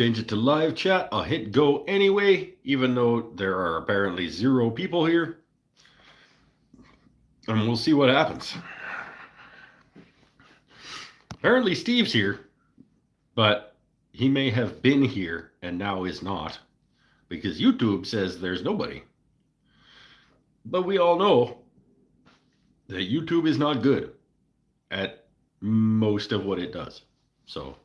Change it to live chat. I'll hit go anyway, even though there are apparently 0 people here. And we'll see what happens. Apparently Steve's here, but he may have been here and now is not, because YouTube says there's nobody. But we all know that YouTube is not good at most of what it does. So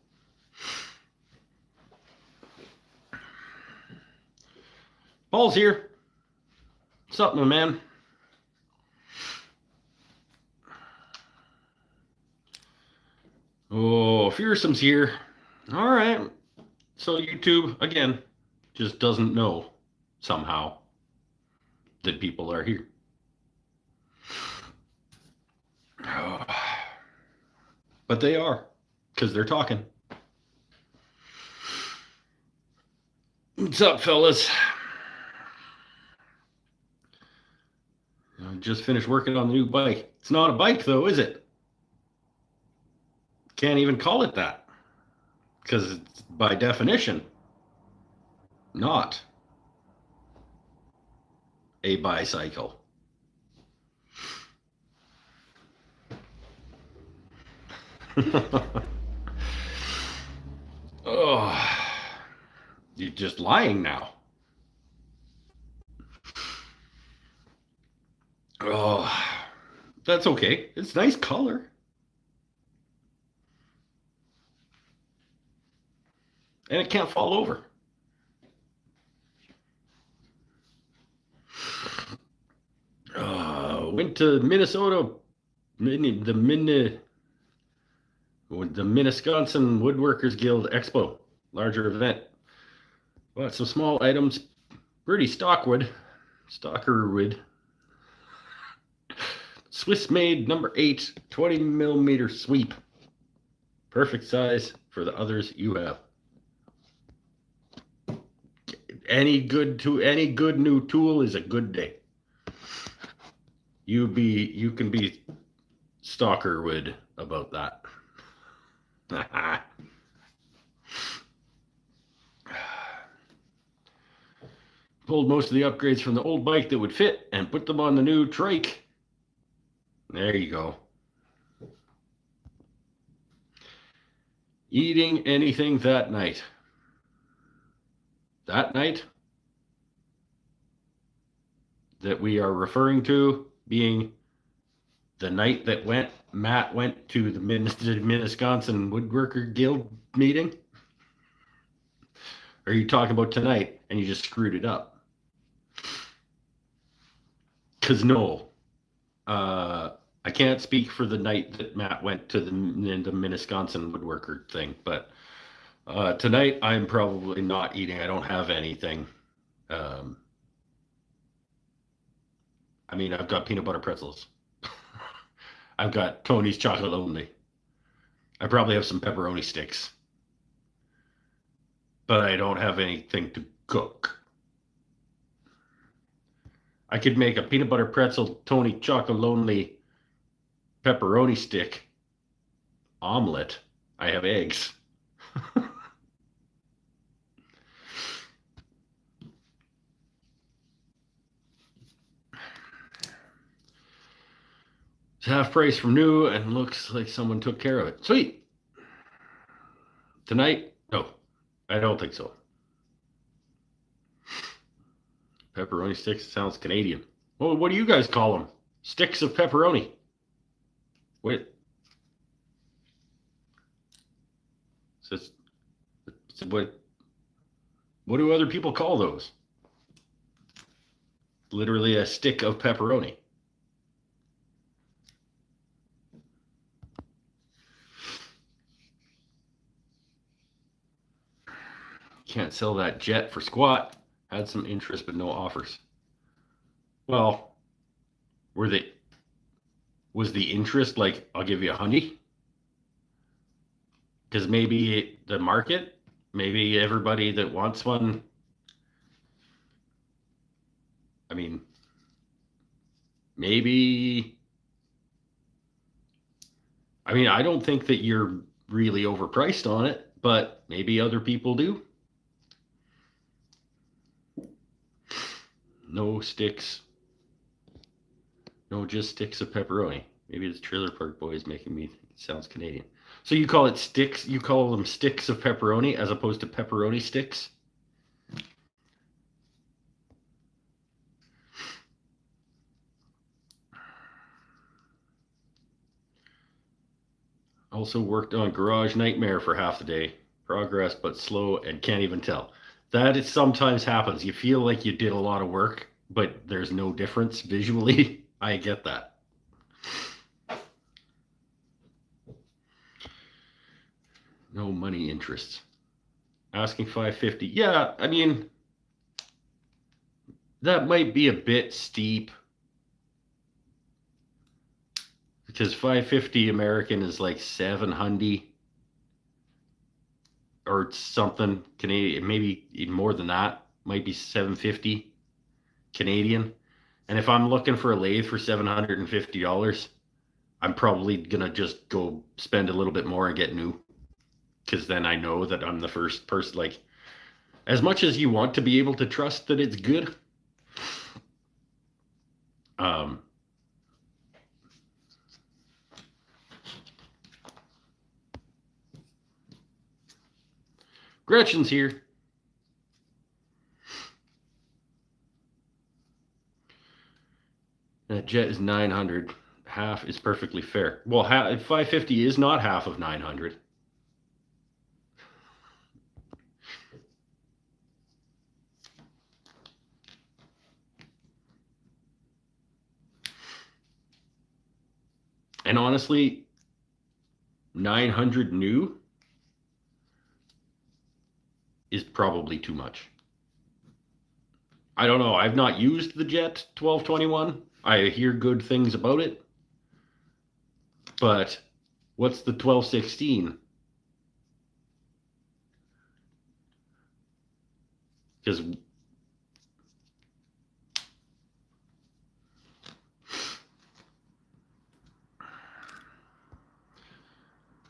Paul's here. What's up, my man? Oh, Fearsome's here. All right. So YouTube, again, just doesn't know somehow that people are here. But they are, because they're talking. What's up, fellas? I just finished working on the new bike. It's not a bike, though, is it? Can't even call it that, because it's by definition not a bicycle. Oh, you're just lying now. Oh, that's okay. It's nice color. And it can't fall over. Went to Minnesota, the Minnetonka Woodworkers Guild Expo, larger event. Bought some small items, pretty stalker wood. Swiss made number 8, 20 millimeter sweep. Perfect size for the others you have. Any good new tool is a good day. You can be stalker wood about that. Pulled most of the upgrades from the old bike that would fit and put them on the new trike. There you go. Eating anything that night. That night that we are referring to being the night that Matt went to the Minnetonka Woodworker Guild meeting? Or are you talking about tonight and you just screwed it up? Because no, I can't speak for the night that Matt went to the Minnetonka Woodworker thing, but tonight I'm probably not eating. I don't have anything. I mean, I've got peanut butter pretzels. I've got Tony's chocolate only. I probably have some pepperoni sticks. But I don't have anything to cook. I could make a peanut butter pretzel, Tony chocolate only pepperoni stick omelet. I have eggs. It's half price from new and looks like someone took care of it. Sweet. Tonight? No, I don't think so. Pepperoni sticks sounds Canadian. Well, what do you guys call them? Sticks of pepperoni. Wait. So what do other people call those? Literally a stick of pepperoni. Can't sell that jet for squat. Had some interest, but no offers. Well, was the interest like, I'll give you $100? Because maybe the market, maybe everybody that wants one. I mean, maybe. I mean, I don't think that you're really overpriced on it, but maybe other people do. No sticks. No, just sticks of pepperoni. Maybe it's Trailer Park Boys making me think it sounds Canadian. So you call it sticks? You call them sticks of pepperoni as opposed to pepperoni sticks? Also worked on Garage Nightmare for half the day. Progress, but slow and can't even tell. That is sometimes happens. You feel like you did a lot of work, but there's no difference visually. I get that. No money interests. Asking 550. Yeah, I mean, that might be a bit steep because 550 American is like 700 or something Canadian, maybe even more than that. Might be 750 Canadian. And if I'm looking for a lathe for $750, I'm probably gonna just go spend a little bit more and get new, because then I know that I'm the first person. Like, as much as you want to be able to trust that it's good, Gretchen's here. That jet is 900. Half is perfectly fair. Well, 550 is not half of 900. And honestly, 900 new is probably too much. I don't know. I've not used the Jet 1221. I hear good things about it. But what's the 1216? Because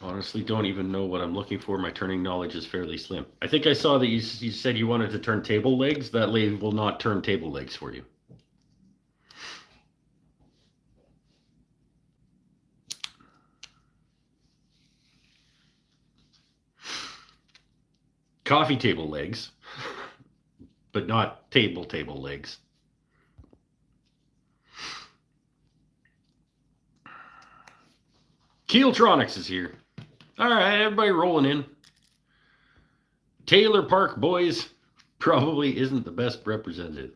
honestly, don't even know what I'm looking for. My turning knowledge is fairly slim. I think I saw that you said you wanted to turn table legs. That lathe will not turn table legs for you. Coffee table legs, but not table legs. Keeltronics is here. All right, everybody rolling in. Trailer Park Boys probably isn't the best representative.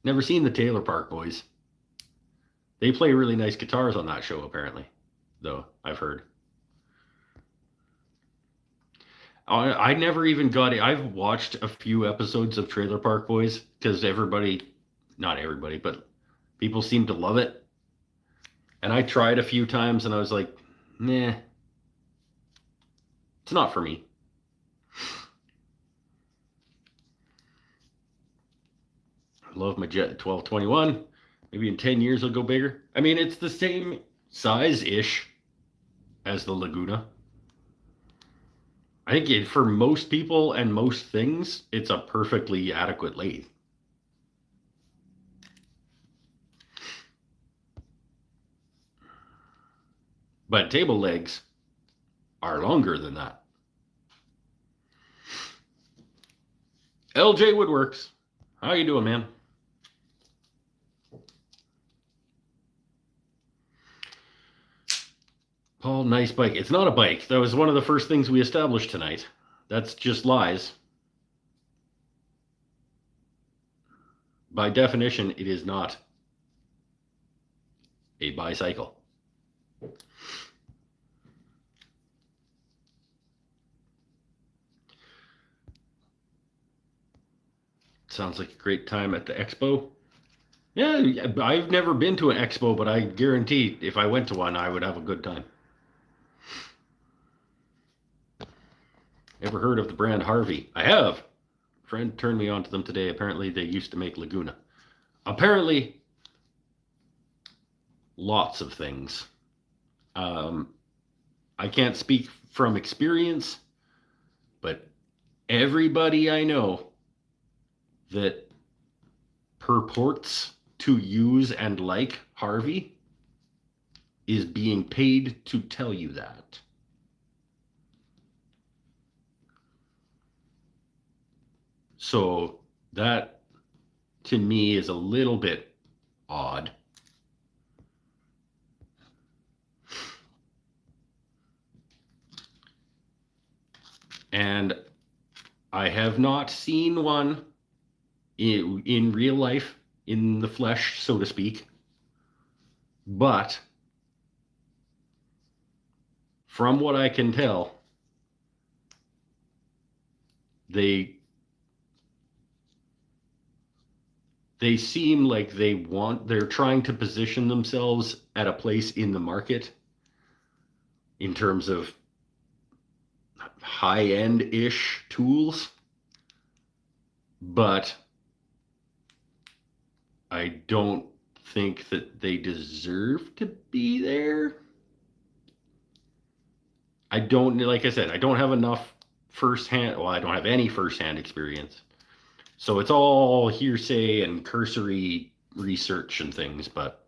Never seen the Trailer Park Boys. They play really nice guitars on that show, apparently, though, I've heard. I never even got it. I've watched a few episodes of Trailer Park Boys because not everybody, but people seem to love it. And I tried a few times and I was like, nah, it's not for me. I love my Jet 1221. Maybe in 10 years it'll go bigger. I mean, it's the same size-ish as the Laguna. I think for most people and most things, it's a perfectly adequate lathe. But table legs are longer than that. LJ Woodworks. How you doing, man? Paul, nice bike. It's not a bike. That was one of the first things we established tonight. That's just lies. By definition, it is not a bicycle. Sounds like a great time at the expo. Yeah, I've never been to an expo, but I guarantee if I went to one, I would have a good time. Ever heard of the brand Harvey? I have. A friend turned me on to them today. Apparently, they used to make Laguna. Apparently, lots of things. I can't speak from experience, but everybody I know that purports to use and like Harvey is being paid to tell you that. So that, to me, is a little bit odd. And I have not seen one in real life, in the flesh, so to speak. But from what I can tell, they seem like they're trying to position themselves at a place in the market in terms of high-end-ish tools, but I don't think that they deserve to be there. Like I said, I don't have enough firsthand, well, I don't have any firsthand experience. So it's all hearsay and cursory research and things, but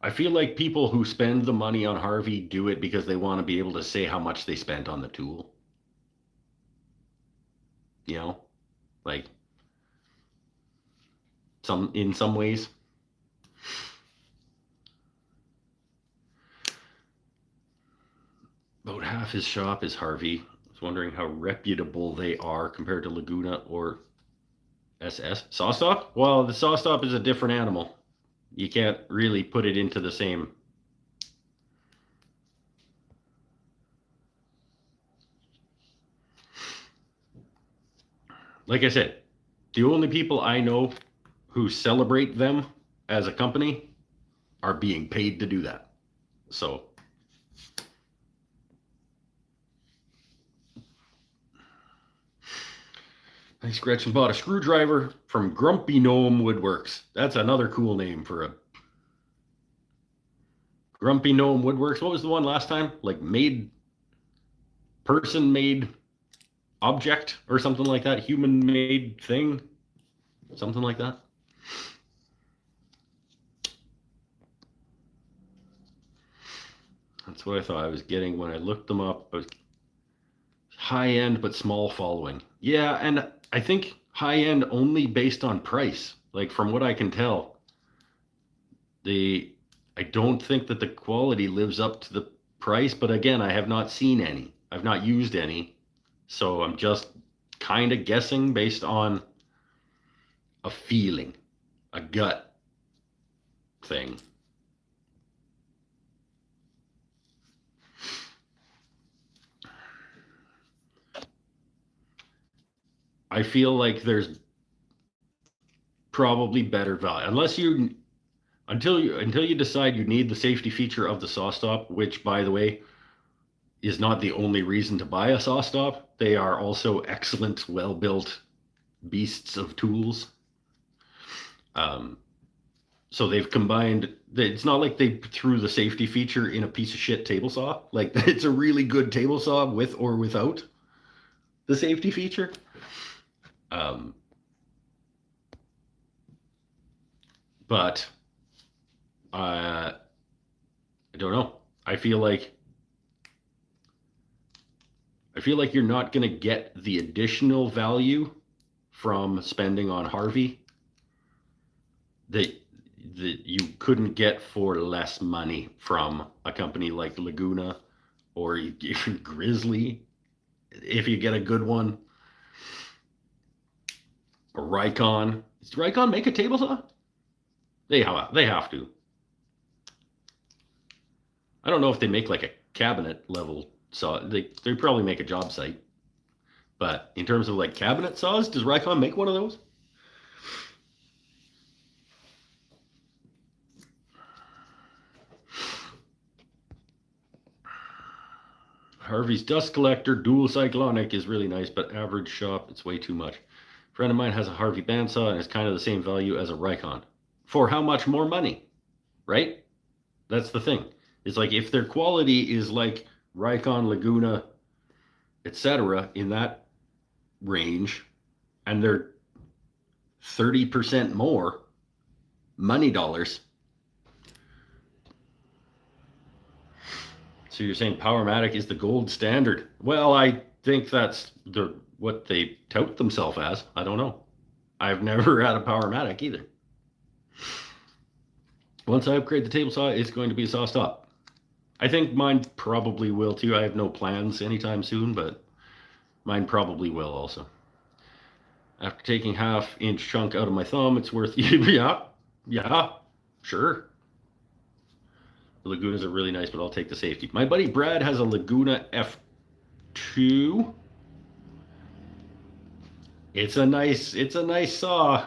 I feel like people who spend the money on Harvey do it because they want to be able to say how much they spent on the tool. You know, like in some ways. About half his shop is Harvey. I was wondering how reputable they are compared to Laguna or SS. SawStop? Well, the SawStop is a different animal. You can't really put it into the same. Like I said, the only people I know who celebrate them as a company are being paid to do that. So Thanks, Gretchen bought a screwdriver from Grumpy Gnome Woodworks. That's another cool name for a Grumpy Gnome Woodworks. What was the one last time? Like person-made object or something like that? Human-made thing? Something like that? That's what I thought I was getting when I looked them up. High-end but small following. Yeah, and I think high-end only based on price. Like from what I can tell, I don't think that the quality lives up to the price, but again, I have not seen any. I've not used any. So I'm just kind of guessing based on a feeling, a gut thing. I feel like there's probably better value until you decide you need the safety feature of the SawStop, which, by the way, is not the only reason to buy a SawStop. They are also excellent, well-built beasts of tools. So they've combined. It's not like they threw the safety feature in a piece of shit table saw. Like it's a really good table saw with or without the safety feature. But I don't know. I feel like you're not going to get the additional value from spending on Harvey that you couldn't get for less money from a company like Laguna or even Grizzly, if you get a good one. Or Rikon. Does Rikon make a table saw? They have to. I don't know if they make like a cabinet level saw. They probably make a job site. But in terms of like cabinet saws, does Rikon make one of those? Harvey's Dust Collector Dual Cyclonic is really nice, but average shop, it's way too much. A friend of mine has a Harvey bandsaw and it's kind of the same value as a Rikon. For how much more money? Right? That's the thing. It's like if their quality is like Rikon, Laguna, etc. in that range, and they're 30% more money dollars. So you're saying Powermatic is the gold standard? Well, I think that's what they tout themselves as. I don't know. I've never had a Powermatic either. Once I upgrade the table saw, it's going to be a saw stop. I think mine probably will too. I have no plans anytime soon, but mine probably will also. After taking half-inch chunk out of my thumb, it's worth yeah, sure. The Lagunas are really nice, but I'll take the safety. My buddy Brad has a Laguna F2. It's a nice saw.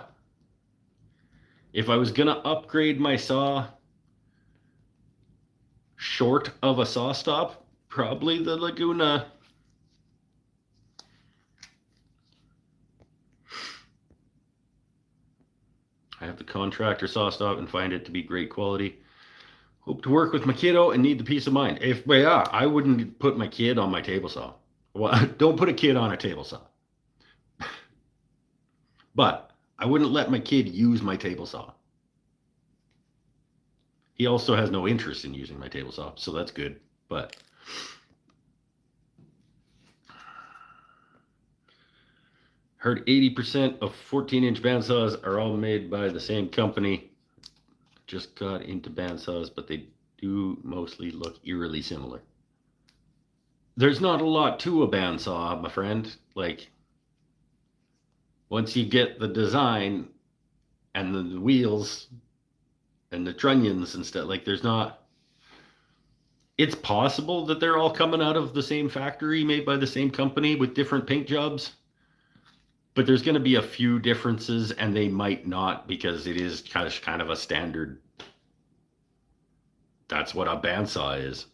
If I was gonna upgrade my saw short of a saw stop, probably the Laguna. I have the contractor saw stop and find it to be great quality. Hope to work with my kiddo and need the peace of mind. I wouldn't put my kid on my table saw. Well, don't put a kid on a table saw. But I wouldn't let my kid use my table saw. He also has no interest in using my table saw, so that's good. But heard 80% of 14-inch bandsaws are all made by the same company. Just got into bandsaws, but they do mostly look eerily similar. There's not a lot to a bandsaw, my friend. Like, once you get the design and the wheels and the trunnions and stuff, like, there's not. It's possible that they're all coming out of the same factory, made by the same company with different paint jobs. But there's going to be a few differences, and they might not, because it is kind of a standard. That's what a bandsaw is.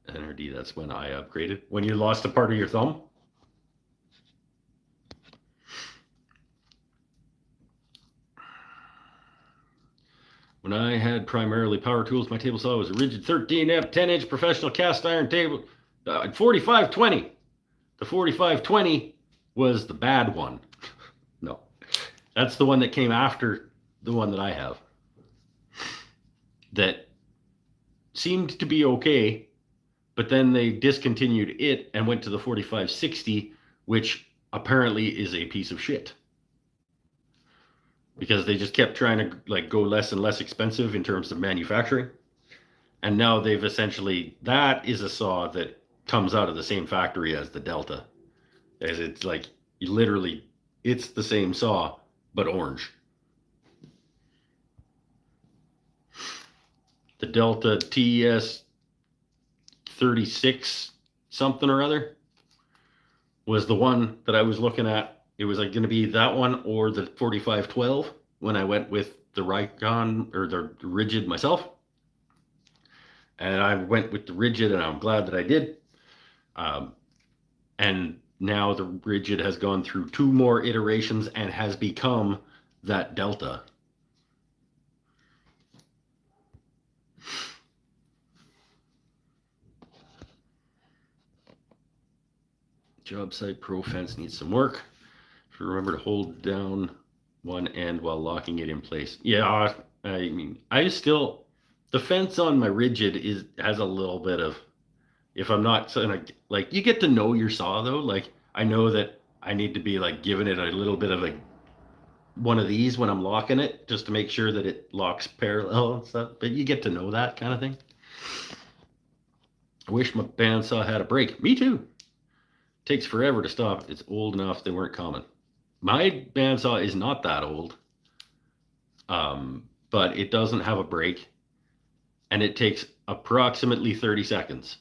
NRD, that's when I upgraded. When you lost a part of your thumb? When I had primarily power tools, my table saw was a rigid 13F 10-inch professional cast iron table, 4520. The 4520 was the bad one. No, that's the one that came after the one that I have. That seemed to be okay, but then they discontinued it and went to the 4560, which apparently is a piece of shit. Because they just kept trying to like go less and less expensive in terms of manufacturing. And now they've essentially, that is a saw that comes out of the same factory as the Delta. As it's like, literally, it's the same saw, but orange. The Delta TES 36 something or other was the one that I was looking at. It was like going to be that one or the 4512 when I went with the Rikon or the rigid myself. And I went with the rigid, and I'm glad that I did. And now the rigid has gone through 2 more iterations and has become that Delta. Job site pro fence needs some work. Remember to hold down one end while locking it in place. Yeah, I mean, the fence on my rigid has a little bit of, if I'm not like, you get to know your saw though. Like, I know that I need to be like giving it a little bit of one of these when I'm locking it, just to make sure that it locks parallel and stuff. But you get to know that kind of thing. I wish my bandsaw had a brake. Me too. Takes forever to stop. It's old enough they weren't common. My bandsaw is not that old, but it doesn't have a brake, and it takes approximately 30 seconds,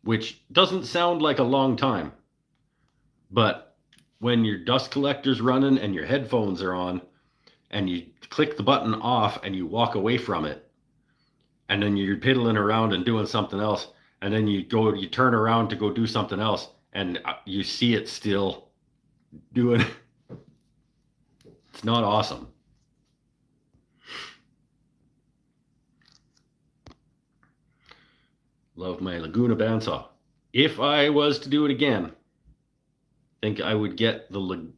which doesn't sound like a long time, but when your dust collector's running and your headphones are on, and you click the button off and you walk away from it, and then you're piddling around and doing something else, and then you turn around to go do something else, and you see it still doing. It's not awesome. Love my Laguna bandsaw. If I was to do it again, I think I would get the,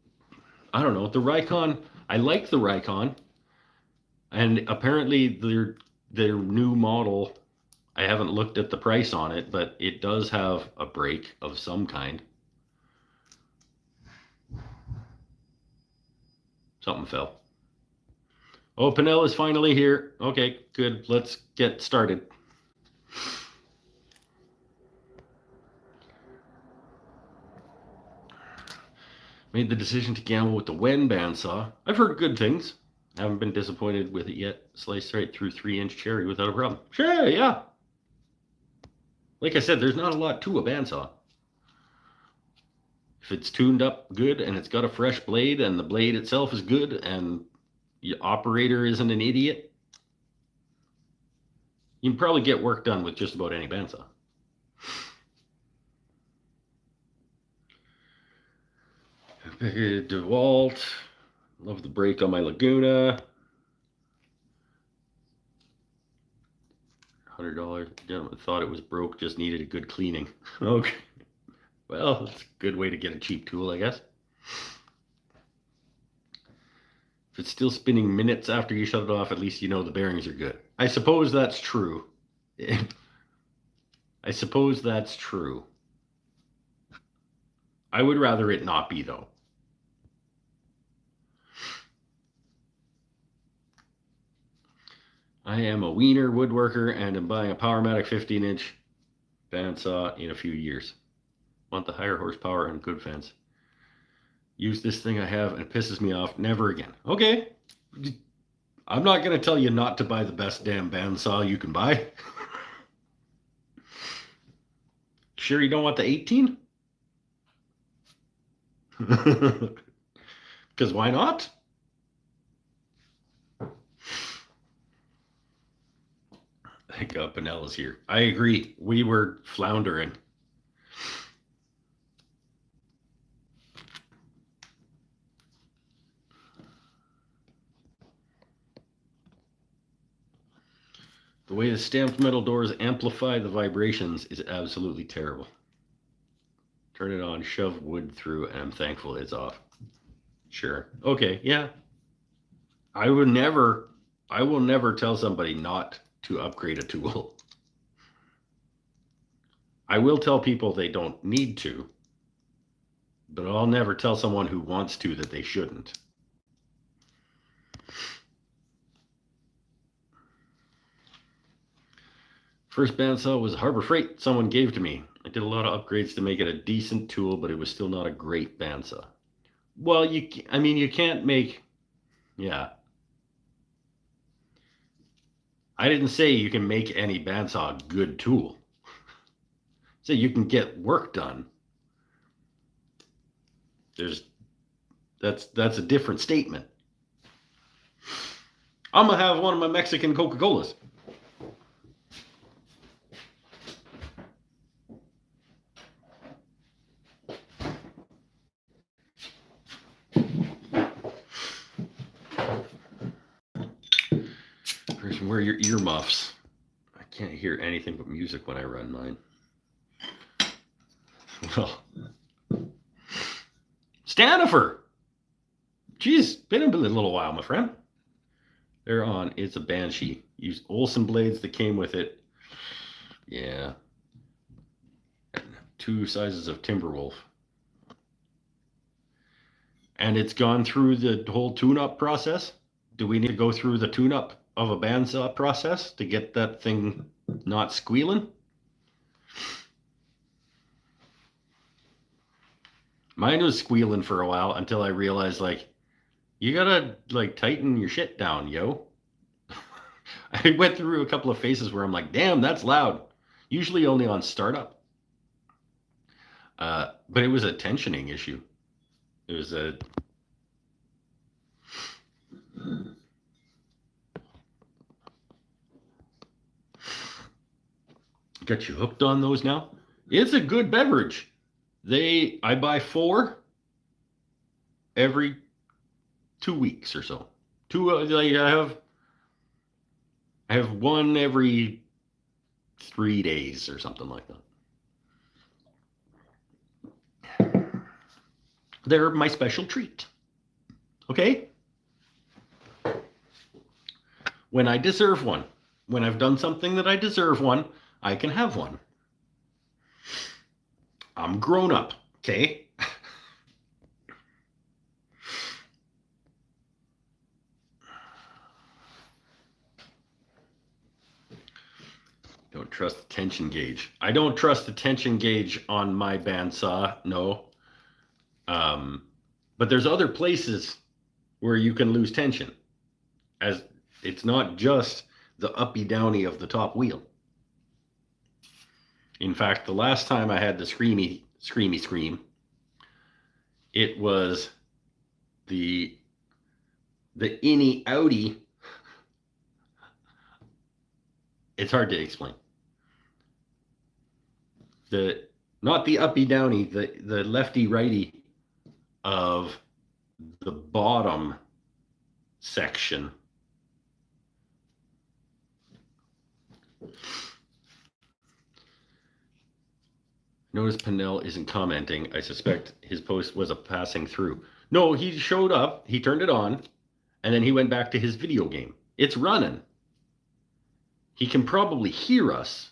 I don't know, the Rikon. I like the Rikon, and apparently their new model. I haven't looked at the price on it, but it does have a brake of some kind. Something fell. Oh, Pinnell is finally here. Okay, good. Let's get started. Made the decision to gamble with the Wen bandsaw. I've heard good things. Haven't been disappointed with it yet. Sliced right through 3-inch cherry without a problem. Sure, yeah. Like I said, there's not a lot to a bandsaw. If it's tuned up good and it's got a fresh blade and the blade itself is good and the operator isn't an idiot, you can probably get work done with just about any bandsaw. DeWalt. Love the brake on my Laguna. $100. Gentleman thought it was broke, just needed a good cleaning. Okay. Well, that's a good way to get a cheap tool, I guess. If it's still spinning minutes after you shut it off, at least you know the bearings are good. I suppose that's true. I suppose that's true. I would rather it not be, though. I am a Wiener woodworker and am buying a Powermatic 15-inch bandsaw in a few years. Want the higher horsepower and good fence. Use this thing I have and it pisses me off. Never again. Okay. I'm not going to tell you not to buy the best damn bandsaw you can buy. Sure you don't want the 18? Because why not? I think Pinella's here. I agree. We were floundering. The way the stamped metal doors amplify the vibrations is absolutely terrible. Turn it on, shove wood through, and I'm thankful it's off. Sure. Okay, yeah. I will never tell somebody not to upgrade a tool. I will tell people they don't need to, but I'll never tell someone who wants to that they shouldn't. First bandsaw was a Harbor Freight someone gave to me. I did a lot of upgrades to make it a decent tool, but it was still not a great bandsaw. Well, you can't make, yeah. I didn't say you can make any bandsaw a good tool. So you can get work done. That's a different statement. I'm gonna have one of my Mexican Coca-Colas. Person, wear your earmuffs. I can't hear anything but music when I run mine. Well, Stanifer! Geez, been a little while, my friend. They're on. It's a Banshee. Use Olsen blades that came with it. Yeah. 2 sizes of Timberwolf. And it's gone through the whole tune-up process? Do we need to go through the tune-up of a bandsaw process to get that thing not squealing? Mine was squealing for a while until I realized, like, you gotta, like, tighten your shit down, yo. I went through a couple of phases where I'm like, damn, that's loud. Usually only on startup. But it was a tensioning issue. It was a... Got you hooked on those now? It's a good beverage. I buy 4. every 2 weeks or so. I have one every 3 days or something like that. They're my special treat. Okay? When I deserve one, when I've done something that I deserve one, I can have one. I'm grown up, okay? Don't trust the tension gauge. I don't trust the tension gauge on my bandsaw, no. But there's other places where you can lose tension. As it's not just the uppy downy of the top wheel. In fact, the last time I had the screamy scream, it was the innie outie. It's hard to explain. Not the uppy downy, the lefty righty of the bottom section. Notice Pinnell isn't commenting. I suspect his post was a passing through. No, he showed up, he turned it on, and then he went back to his video game. It's running. He can probably hear us,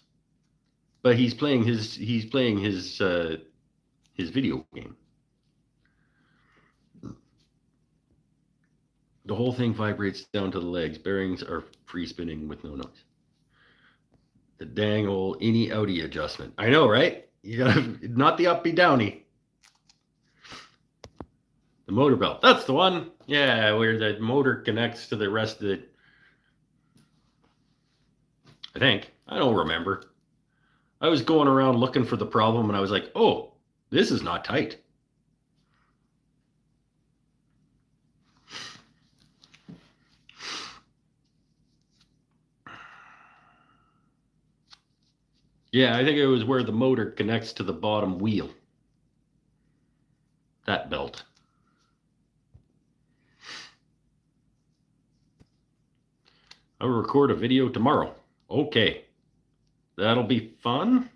but he's playing his video game. The whole thing vibrates down to the legs. Bearings are free spinning with no noise. The dang old innie outie adjustment. I know, right? You gotta not the uppy downy. The motor belt. That's the one. Yeah, where the motor connects to the rest of it. I think. I don't remember. I was going around looking for the problem and I was like, oh, this is not tight. Yeah, I think it was where the motor connects to the bottom wheel. That belt. I'll record a video tomorrow. Okay. That'll be fun.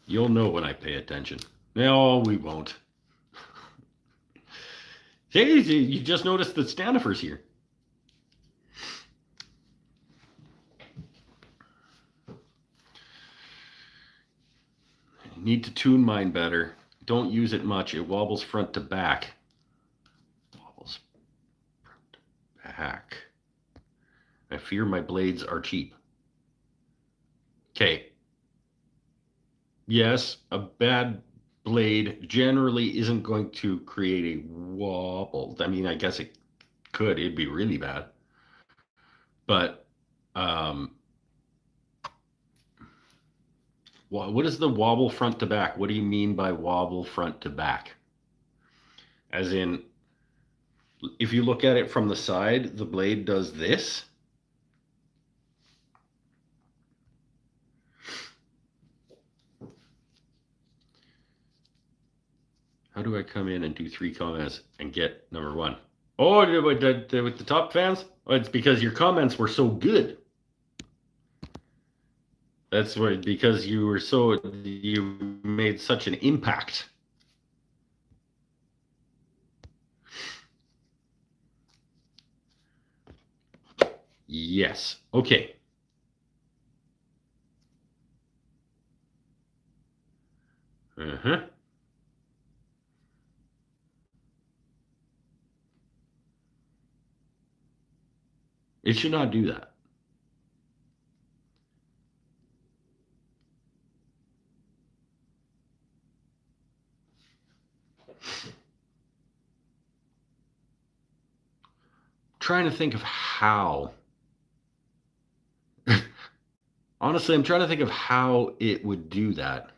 You'll know when I pay attention. No, we won't. Hey, you just noticed that Stanifer's here. Need to tune mine better. Don't use it much. It wobbles front to back. Wobbles front to back. I fear my blades are cheap. Okay. Yes, a bad blade generally isn't going to create a wobble. I mean, I guess it could. It'd be really bad. But what is the wobble front to back? What do you mean by wobble front to back? As in, if you look at it from the side, the blade does this. How do I come in and do 3 comments and get number 1? Oh, with the top fans? Oh, it's because your comments were so good. That's what, because you made such an impact. Yes. Okay. Uh-huh. It should not do that. Trying to think of how. Honestly, I'm trying to think of how it would do that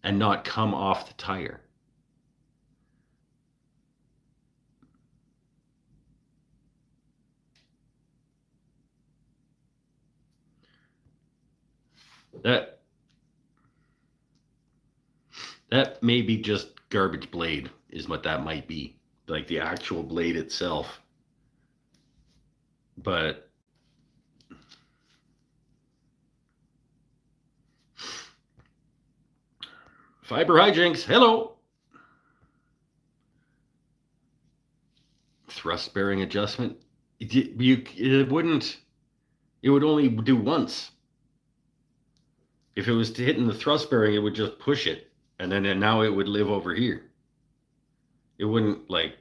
and not come off the tire. That that may be just garbage blade, is what that might be. Like the actual blade itself. But fiber hijinks, hello. Thrust bearing adjustment. It wouldn't. It would only do once. If it was to hitting the thrust bearing, it would just push it, and now it would live over here. It wouldn't like.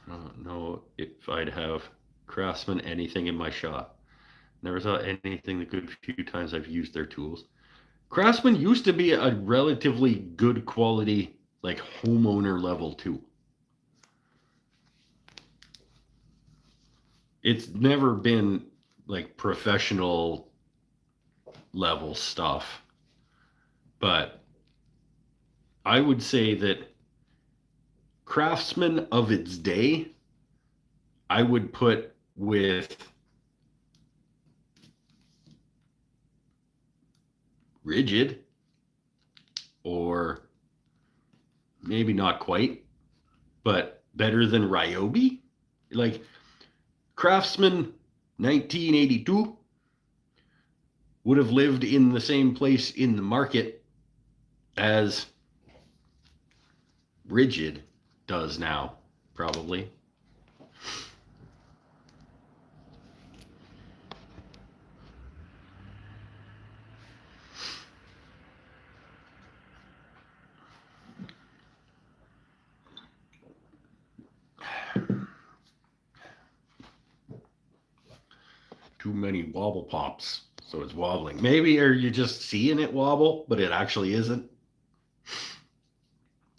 I don't know if I'd have Craftsman anything in my shop. Never saw anything the good few times I've used their tools. Craftsman used to be a relatively good quality, like homeowner level tool. It's never been like professional level stuff. But I would say that Craftsman of its day, I would put with Rigid, or maybe not quite, but better than Ryobi. Like Craftsman 1982 would have lived in the same place in the market as Rigid does now, probably. Too many wobble pops, so it's wobbling. Maybe, or you're just seeing it wobble, but it actually isn't.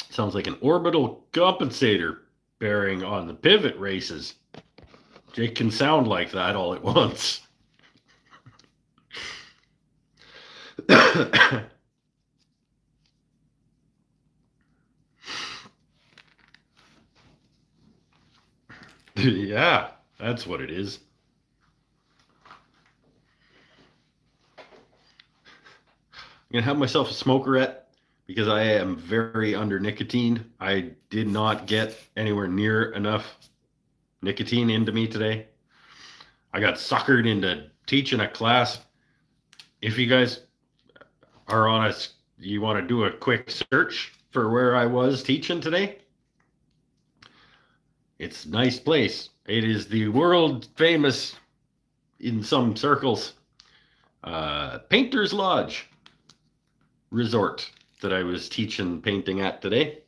Sounds like an orbital compensator bearing on the pivot races. It can sound like that all at once. Yeah, that's what it is. I'm gonna have myself a smokerette because I am very under nicotine. I did not get anywhere near enough nicotine into me today. I got suckered into teaching a class. If you guys are on a, you want to do a quick search for where I was teaching today, it's a nice place. It is the world famous, in some circles, Painter's Lodge resort that I was teaching painting at today.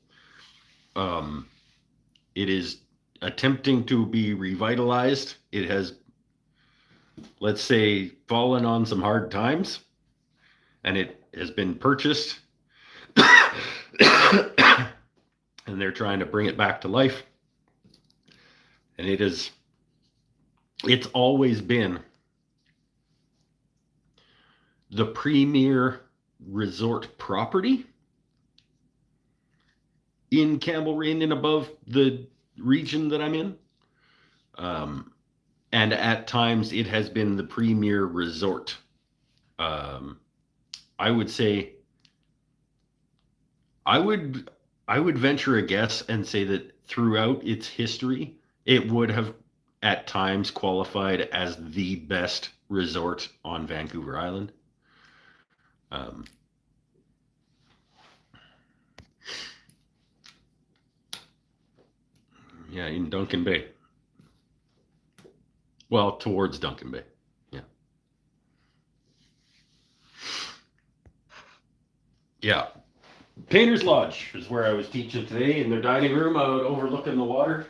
It is attempting to be revitalized. It has, let's say, fallen on some hard times, and it has been purchased, and they're trying to bring it back to life. And it's always been the premier resort property in Campbell Rain and above the region that I'm in. And at times it has been the premier resort. I would say I would venture a guess and say that throughout its history, it would have at times qualified as the best resort on Vancouver Island. Yeah, in Duncan Bay. Well, towards Duncan Bay. Yeah. Yeah. Painter's Lodge is where I was teaching today, in their dining room out overlooking the water.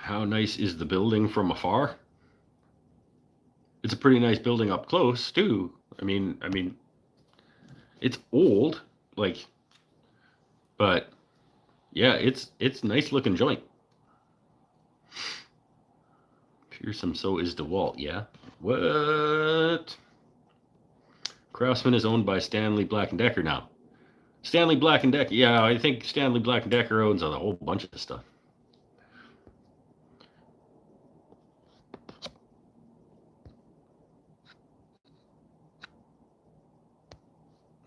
How nice is the building from afar? It's a pretty nice building up close too. I mean, it's old, like, but yeah, it's nice looking joint. Fearsome, so is DeWalt. Yeah. What? Craftsman is owned by Stanley Black and Decker now. Stanley Black and Decker. Yeah, I think Stanley Black and Decker owns a whole bunch of stuff.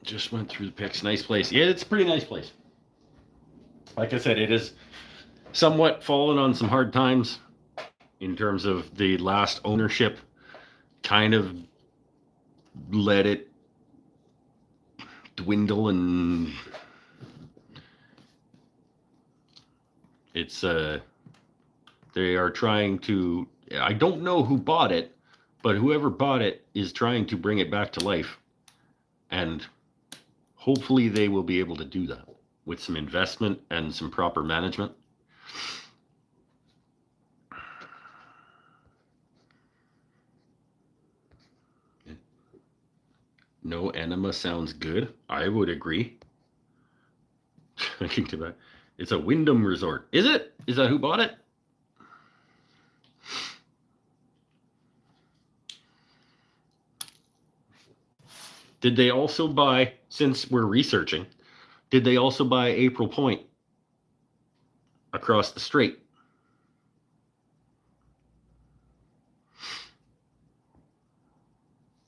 Just went through the pics. Nice place. Yeah, it's a pretty nice place. Like I said, it is somewhat fallen on some hard times in terms of the last ownership kind of let it dwindle, and it's they are trying to, I don't know who bought it, but whoever bought it is trying to bring it back to life, and hopefully they will be able to do that with some investment and some proper management. No enema sounds good. I would agree. It's a Wyndham resort. Is it? Is that who bought it? Did they also buy, since we're researching, did they also buy April Point across the strait?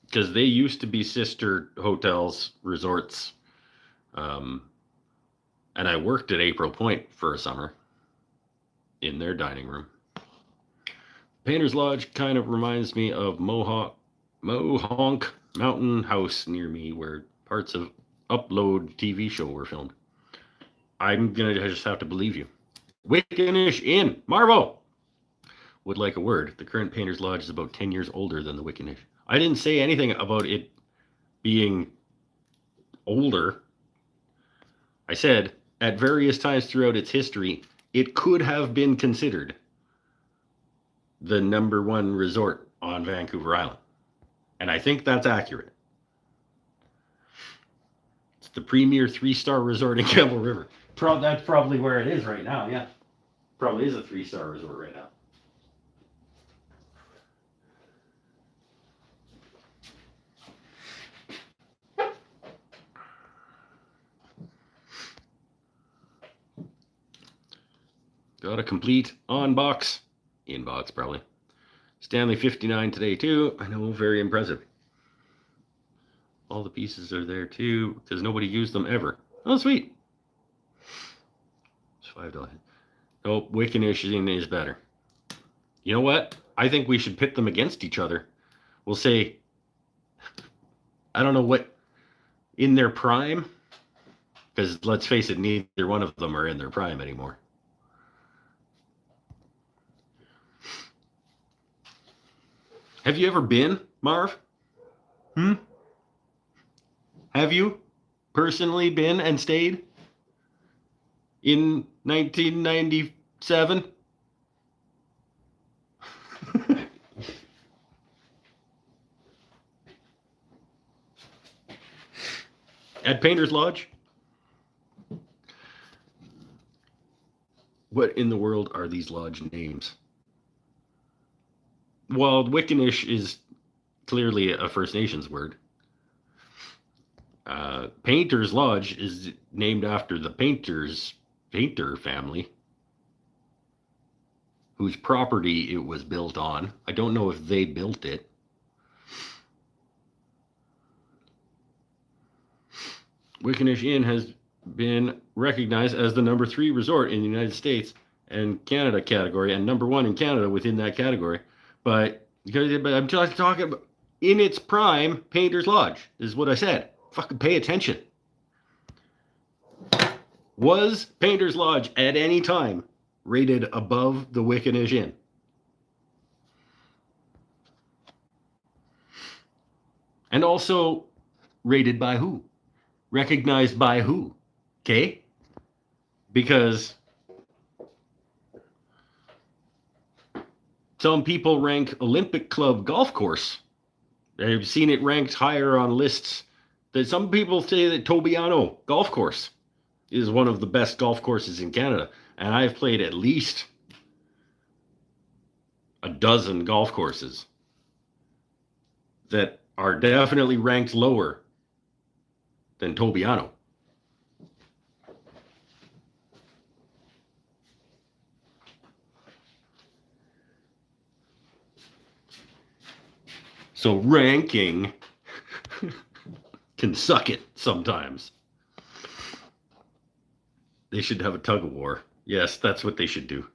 Because they used to be sister hotels, resorts. And I worked at April Point for a summer in their dining room. Painter's Lodge kind of reminds me of Mohonk Mountain House near me, where parts of Upload TV show were filmed. I'm going to just have to believe you. Wickenish Inn, Marvo! Would like a word. The current Painter's Lodge is about 10 years older than the Wickenish. I didn't say anything about it being older. I said, at various times throughout its history, it could have been considered the number one resort on Vancouver Island. And I think that's accurate. It's the premier 3-star resort in Campbell River. That's probably where it is right now, yeah. Probably is a 3-star resort right now. Got a complete inbox, probably. Stanley 59 today too. I know, very impressive. All the pieces are there too, because nobody used them ever. Oh, sweet. It's $5. Nope, Wickenish is better. You know what? I think we should pit them against each other. We'll say, I don't know what, in their prime, because let's face it, neither one of them are in their prime anymore. Have you ever been, Marv? Have you personally been and stayed in 1997? At Painter's Lodge? What in the world are these lodge names? Well, Wickenish is clearly a First Nations word. Painter's Lodge is named after the painter family, whose property it was built on. I don't know if they built it. Wickenish Inn has been recognized as the number 3 resort in the United States and Canada category, and number 1 in Canada within that category. But I'm just talking about in its prime, Painter's Lodge is what I said. Fucking pay attention. Was Painter's Lodge at any time rated above the Wickenish Inn? And also rated by who? Recognized by who? Okay? Because Some people rank Olympic Club golf course. I've seen it ranked higher on lists. That some people say that Tobiano golf course is one of the best golf courses in Canada, and I've played at least a dozen golf courses that are definitely ranked lower than Tobiano. So ranking can suck it sometimes. They should have a tug of war. Yes, that's what they should do.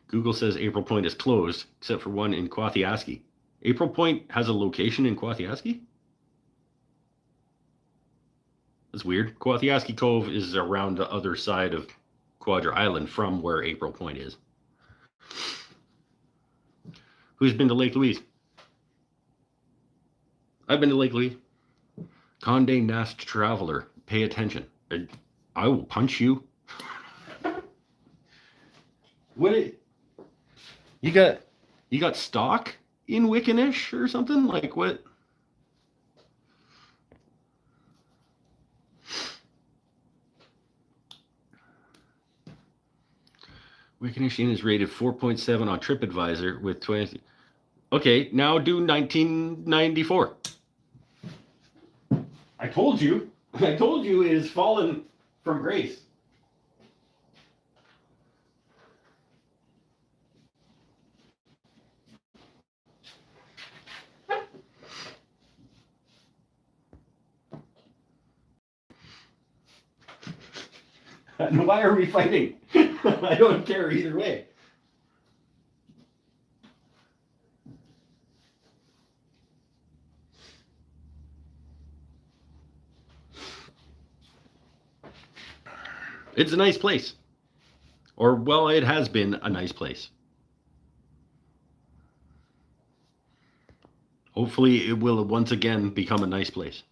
Google says April Point is closed, except for one in Quathiaski. April Point has a location in Quathiaski? That's weird. Quathiaski Cove is around the other side of Quadra Island from where April Point is. Who's been to Lake Louise? I've been to Lake Louise. Condé Nast Traveler. Pay attention. I will punch you. What? You got stock in Wickenish or something? Like what? Wickenish Inn is rated 4.7 on TripAdvisor with 20. Okay, now do 1994. I told you it has fallen from grace. Why are we fighting? I don't care either way. It's a nice place. Or, well, it has been a nice place. Hopefully, it will once again become a nice place.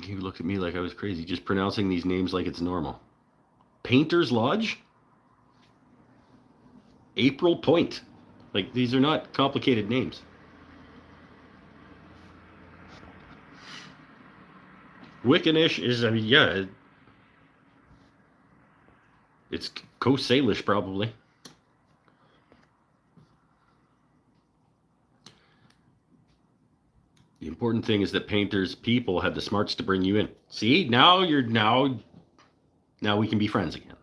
You looked at me like I was crazy, just pronouncing these names like it's normal. Painter's Lodge? April Point. Like, these are not complicated names. Wickenish is, I mean, yeah. It's Coast Salish, probably. The important thing is that Painter's people had the smarts to bring you in. See, now we can be friends again.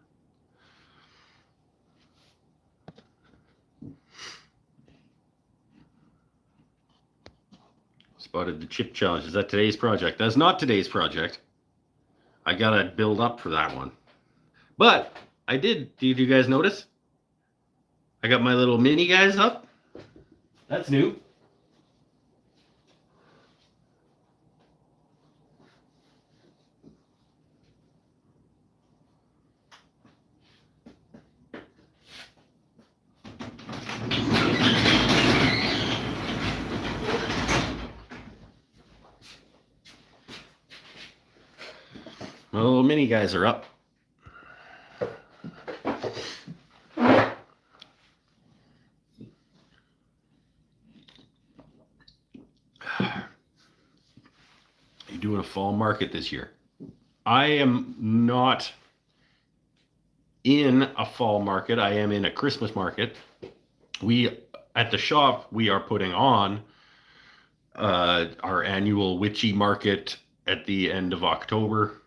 Spotted the chip challenge. Is that today's project? That's not today's project. I gotta build up for that one. But I did. Did you guys notice? I got my little mini guys up. That's new. My little mini guys are up. You're doing a fall market this year. I am not in a fall market. I am in a Christmas market. At the shop, we are putting on our annual witchy market at the end of October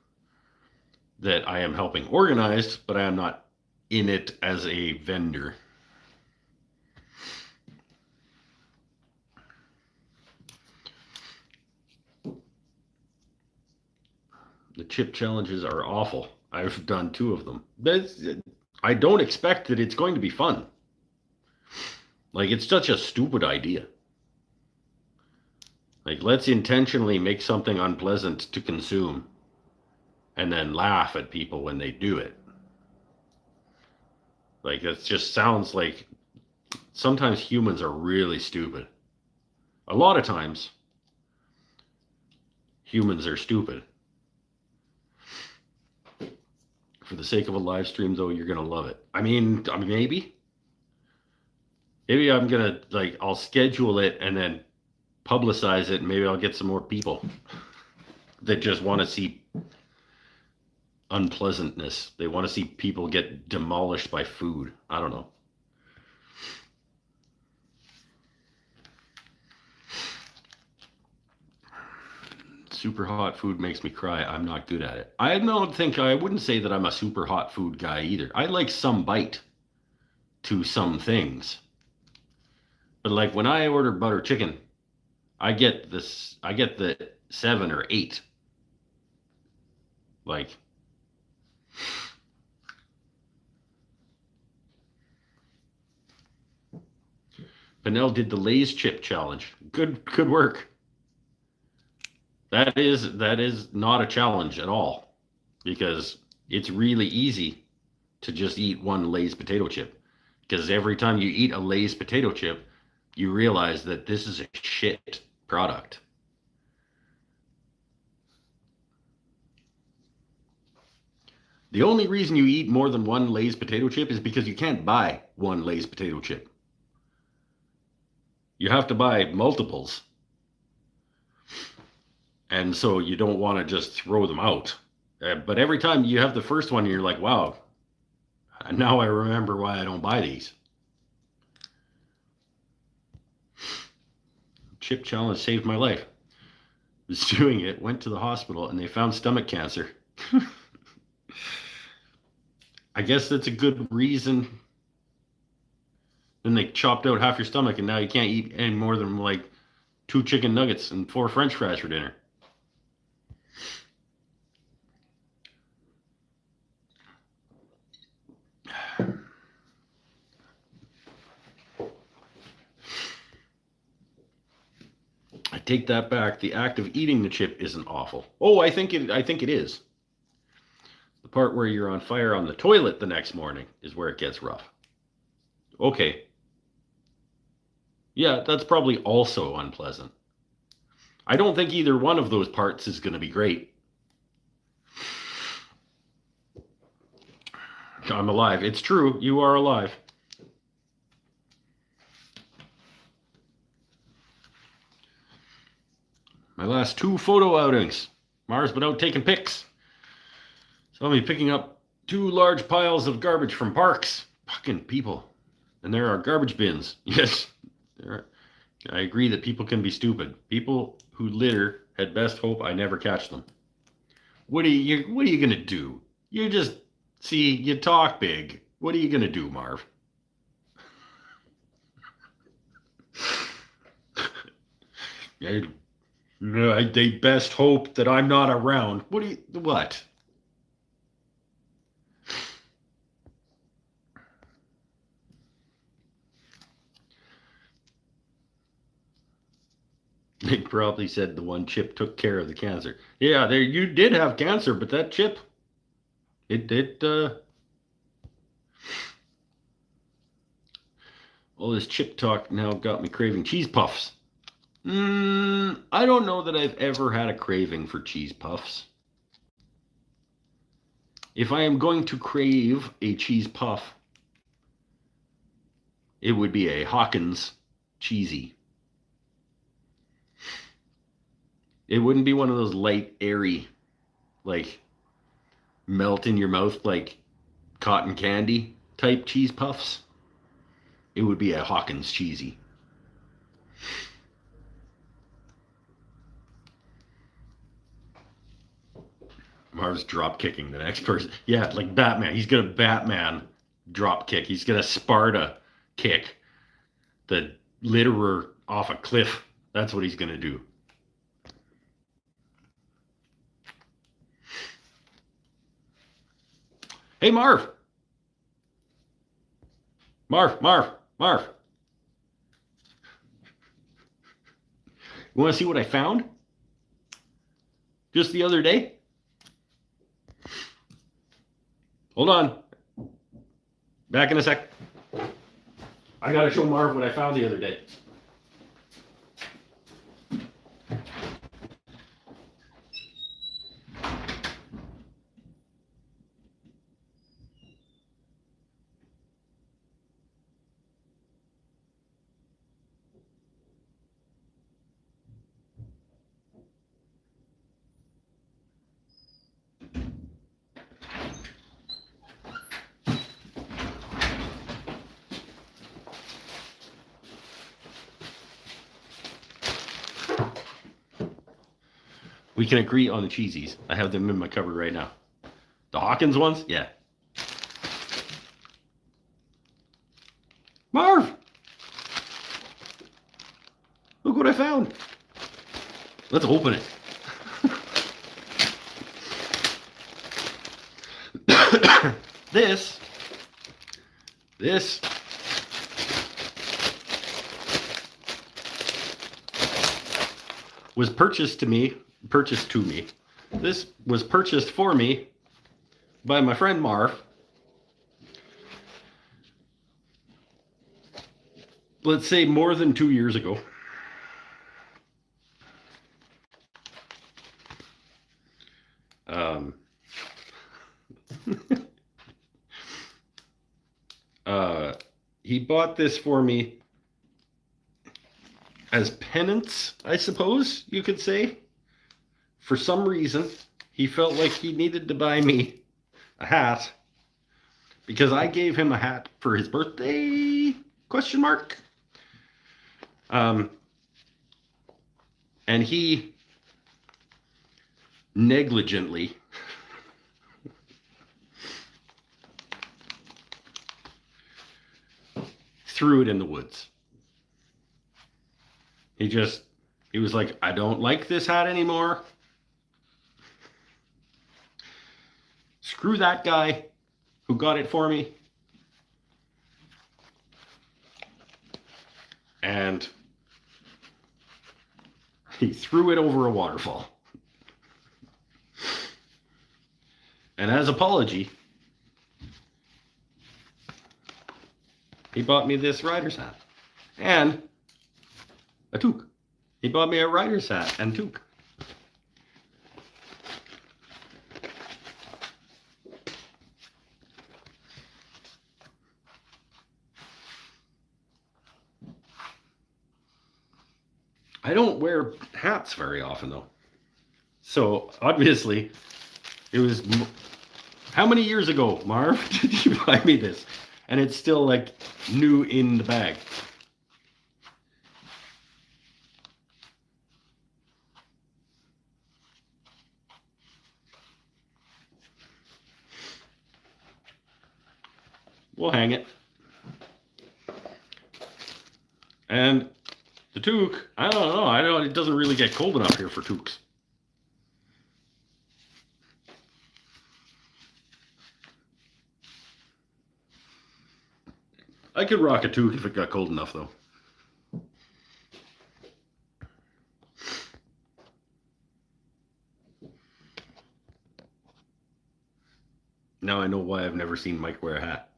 that I am helping organize, but I am not in it as a vendor. The chip challenges are awful. I've done 2 of them. I don't expect that it's going to be fun. Like, it's such a stupid idea. Like, let's intentionally make something unpleasant to consume and then laugh at people when they do it. Like, it just sounds like sometimes humans are really stupid. A lot of times, humans are stupid. For the sake of a live stream, though, you're gonna love it. I mean, maybe I'm gonna I'll schedule it and then publicize it, and maybe I'll get some more people that just want to see unpleasantness. They want to see people get demolished by food. I don't know. Super hot food makes me cry. I'm not good at it. I wouldn't say that I'm a super hot food guy either. I like some bite to some things. But like when I order butter chicken, I get the 7 or 8. Like, Pinnell did the Lay's chip challenge. Good work. That is not a challenge at all, because it's really easy to just eat one Lay's potato chip. Because every time you eat a Lay's potato chip, you realize that this is a shit product. The only reason you eat more than one Lay's potato chip is because you can't buy one Lay's potato chip. You have to buy multiples. And so you don't want to just throw them out. But every time you have the first one, you're like, wow, now I remember why I don't buy these. Chip challenge saved my life. I was doing it, went to the hospital, and they found stomach cancer. I guess that's a good reason. Then they chopped out half your stomach, and now you can't eat any more than 2 chicken nuggets and 4 French fries for dinner. I take that back. The act of eating the chip isn't awful. Oh, I think it is. The part where you're on fire on the toilet the next morning is where it gets rough. Okay. Yeah, that's probably also unpleasant. I don't think either one of those parts is going to be great. I'm alive. It's true. You are alive. My last 2 photo outings. Mars been out taking pics. Saw me picking up 2 large piles of garbage from parks. Fucking people. And there are garbage bins. Yes. I agree that people can be stupid. People who litter had best hope I never catch them. What are you going to do? You talk big. What are you going to do, Marv? They best hope that I'm not around. What? They probably said the one chip took care of the cancer. Yeah, you did have cancer, but that chip, all this chip talk now got me craving cheese puffs. I don't know that I've ever had a craving for cheese puffs. If I am going to crave a cheese puff, it would be a Hawkins cheesy. It wouldn't be one of those light, airy, melt in your mouth like cotton candy type cheese puffs. It would be a Hawkins cheesy. Marv's drop kicking the next person. Yeah, like Batman. He's gonna Batman drop kick. He's gonna Sparta kick the litterer off a cliff. That's what he's gonna do. Hey, Marv. Marv. You want to see what I found? Just the other day? Hold on. Back in a sec. I gotta show Marv what I found the other day. We can agree on the cheesies. I have them in my cupboard right now. The Hawkins ones? Yeah. Marv! Look what I found. Let's open it. This was purchased to me. This was purchased for me by my friend Marv. Let's say more than 2 years ago. He bought this for me as penance, I suppose you could say. For some reason, he felt like he needed to buy me a hat because I gave him a hat for his birthday, question mark. And he negligently threw it in the woods. He was like, I don't like this hat anymore. Screw that guy who got it for me. And he threw it over a waterfall. And as apology, he bought me this rider's hat and a toque. He bought me a rider's hat and toque. I don't wear hats very often, though. So, obviously, it was... How many years ago, Marv, did you buy me this? And it's still, like, new in the bag. We'll hang it. And the toque, I don't know. It doesn't really get cold enough here for toques. I could rock a toque if it got cold enough, though. Now I know why I've never seen Mike wear a hat.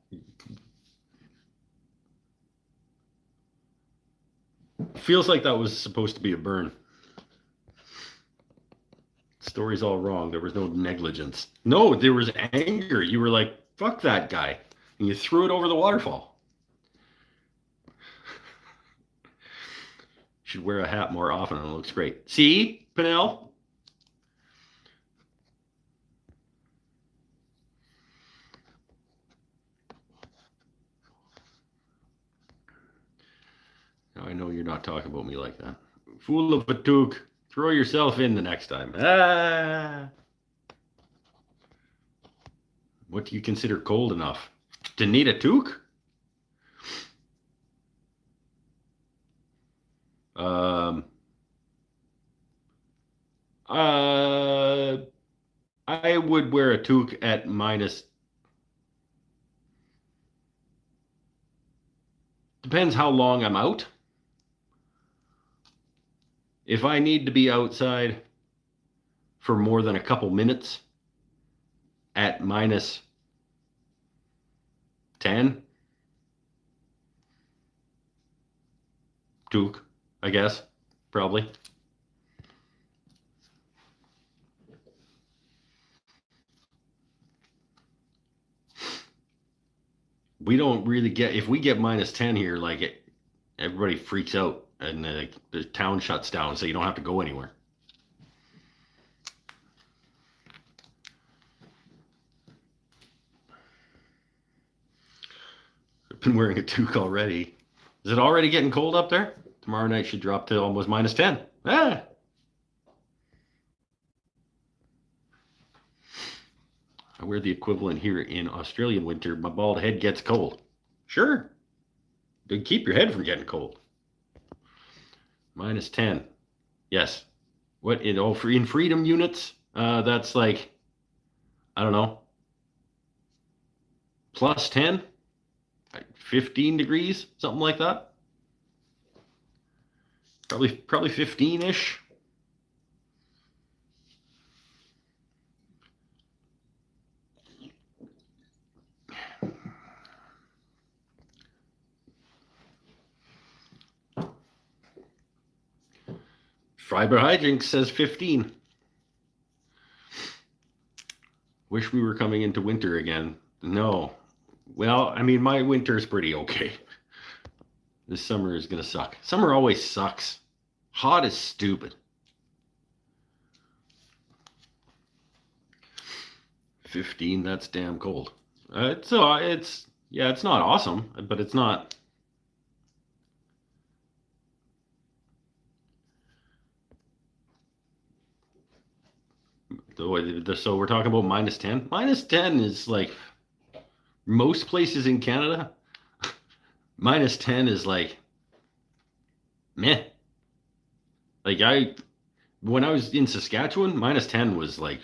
Feels like that was supposed to be a burn. Story's all wrong. There was no negligence. No, there was anger. You were like, fuck that guy. And you threw it over the waterfall. Should wear a hat more often and it looks great. See, Pinnell? Now I know you're not talking about me like that. Fool of a toque. Throw yourself in the next time. Ah! What do you consider cold enough? To need a toque? I would wear a toque at minus. Depends how long I'm out. If I need to be outside for more than a couple minutes at minus 10, toque, I guess, probably. We don't really get, if we get minus 10 here, like everybody freaks out and the town shuts down, so you don't have to go anywhere. I've been wearing a toque already. Is it already getting cold up there? Tomorrow night should drop to almost minus 10. Ah! I wear the equivalent here in Australian winter. My bald head gets cold. Sure. Then keep your head from getting cold. -10. Yes. What in freedom units? That's like, I don't know, +10, 15 degrees, something like that. Probably 15-ish. Fiber Hijinks says 15. Wish we were coming into winter again. No. Well, I mean, my winter is pretty okay. This summer is going to suck. Summer always sucks. Hot is stupid. 15, that's damn cold. It's not awesome, but it's not. So we're talking about -10. -10 is like most places in Canada. -10 is like meh. Like when I was in Saskatchewan, -10 was like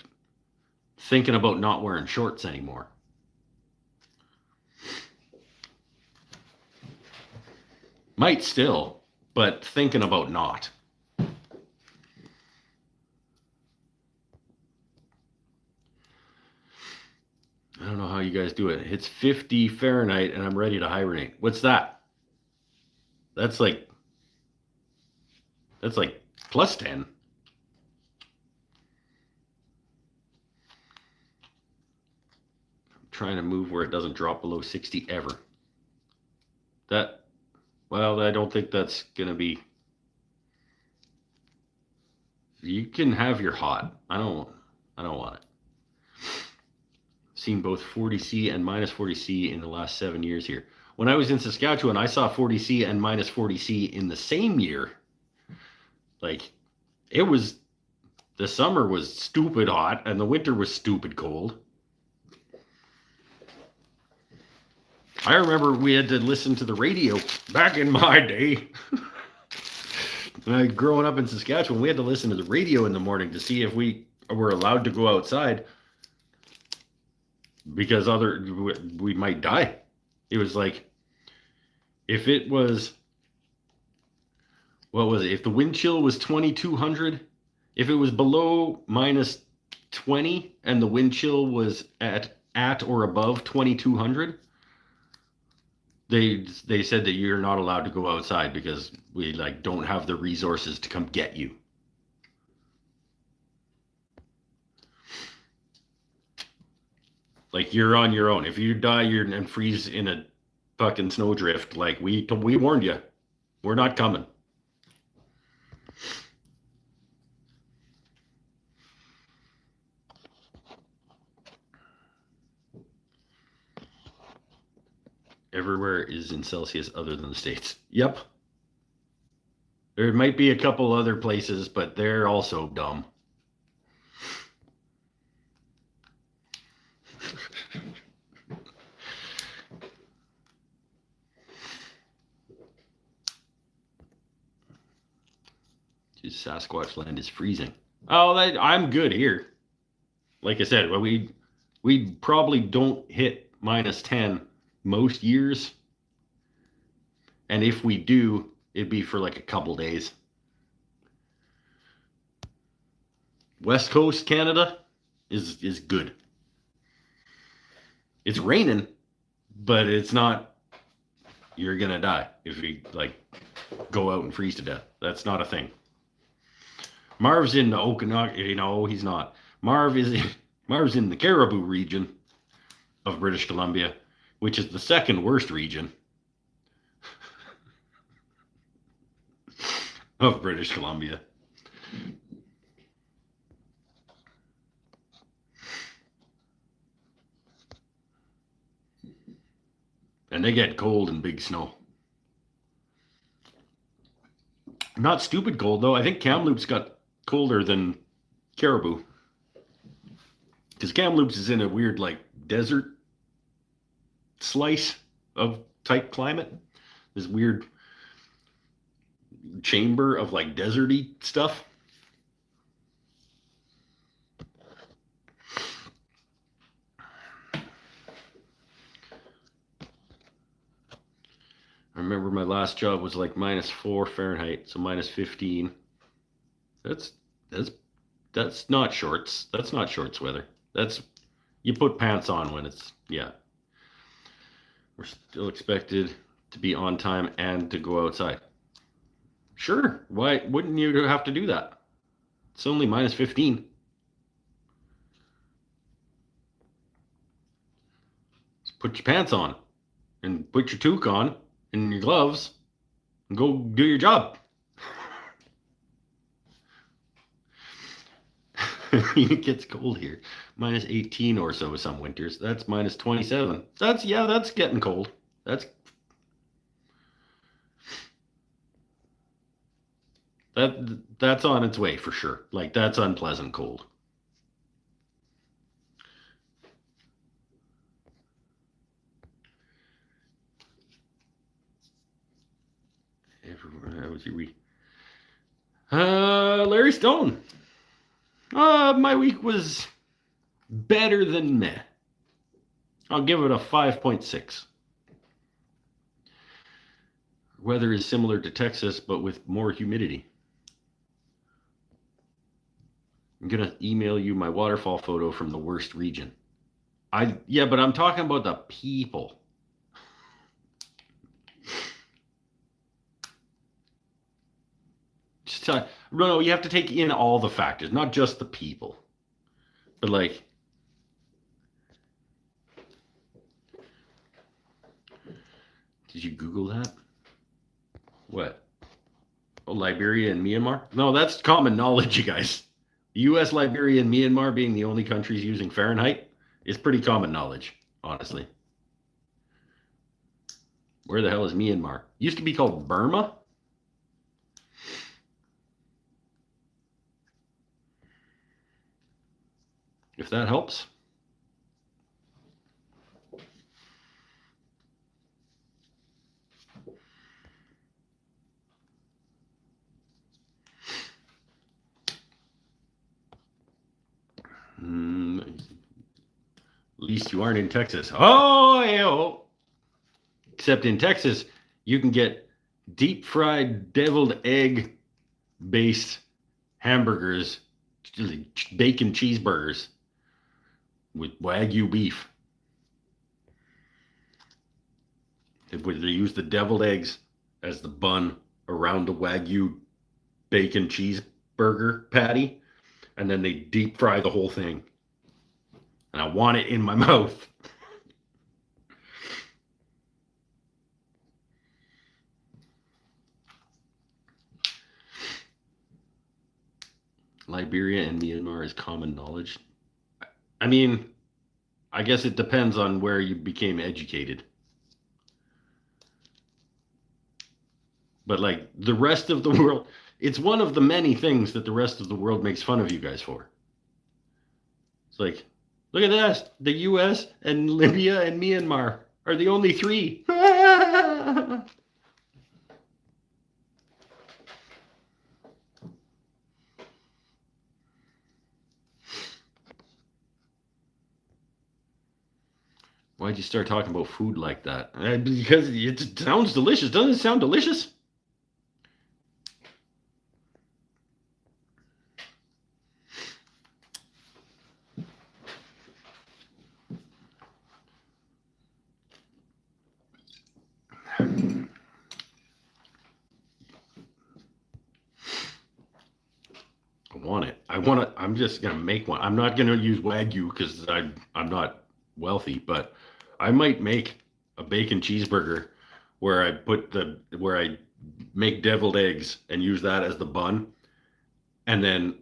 thinking about not wearing shorts anymore. Might still, but thinking about not. I don't know how you guys do it. It's 50 Fahrenheit and I'm ready to hibernate. What's that? That's like +10. I'm trying to move where it doesn't drop below 60 ever. Well, I don't think that's going to be. You can have your hot. I don't want it. Seen both 40C and -40C in the last 7 years here. When I was in Saskatchewan, I saw 40C and -40C in the same year. Like, the summer was stupid hot and the winter was stupid cold. I remember we had to listen to the radio back in my day. Growing up in Saskatchewan, we had to listen to the radio in the morning to see if we were allowed to go outside because we might die. It was like, if it was, what was it? If the wind chill was 2,200, if it was below -20 and the wind chill was at or above 2,200, they said that you're not allowed to go outside because we don't have the resources to come get you. Like, you're on your own. If you die and freeze in a fucking snowdrift, like we warned you, we're not coming. Everywhere is in Celsius other than the States. Yep. There might be a couple other places, but they're also dumb. Sasquatch land is freezing. Oh, I'm good here. Like I said, we probably don't hit -10 most years. And if we do, it'd be for like a couple days. West Coast Canada is good. It's raining, but it's not, you're going to die if you go out and freeze to death. That's not a thing. Marv's in the Okanagan. No, he's not. Marv's in the Caribou region of British Columbia, which is the second worst region of British Columbia. And they get cold and big snow. Not stupid cold, though. I think Kamloops got colder than Caribou. Because Kamloops is in a weird like desert slice of type climate. This weird chamber of like deserty stuff. I remember my last job was like -4 Fahrenheit, so -15. That's that's that's not shorts. That's not shorts weather. That's you put pants on when it's yeah. We're still expected to be on time and to go outside. Sure. Why wouldn't you have to do that? It's only -15. Just put your pants on and put your toque on and your gloves and go do your job. It gets cold here. -18 or so some winters. That's -27. That's getting cold. That's on its way for sure. Like that's unpleasant cold. How was your week? Larry Stone. My week was better than meh. I'll give it a 5.6. Weather is similar to Texas, but with more humidity. I'm gonna email you my waterfall photo from the worst region. But I'm talking about the people. No, you have to take in all the factors, not just the people. But like, did you Google that? What? Oh, Liberia and Myanmar? No, that's common knowledge, you guys. The U.S., Liberia, and Myanmar being the only countries using Fahrenheit is pretty common knowledge, honestly. Where the hell is Myanmar? Used to be called Burma. If that helps. At least you aren't in Texas. Oh, yeah. Except in Texas, you can get deep fried deviled egg based hamburgers, bacon cheeseburgers with Wagyu beef. They use the deviled eggs as the bun around the Wagyu bacon cheeseburger patty, and then they deep fry the whole thing. And I want it in my mouth. Liberia and Myanmar is common knowledge. I mean, I guess it depends on where you became educated. But like the rest of the world, it's one of the many things that the rest of the world makes fun of you guys for. It's like, look at this. The US and Libya and Myanmar are the only three. Why'd you start talking about food like that? Because it sounds delicious. Doesn't it sound delicious? I'm just gonna make one. I'm not gonna use Wagyu because I'm not wealthy, but I might make a bacon cheeseburger where I make deviled eggs and use that as the bun, and then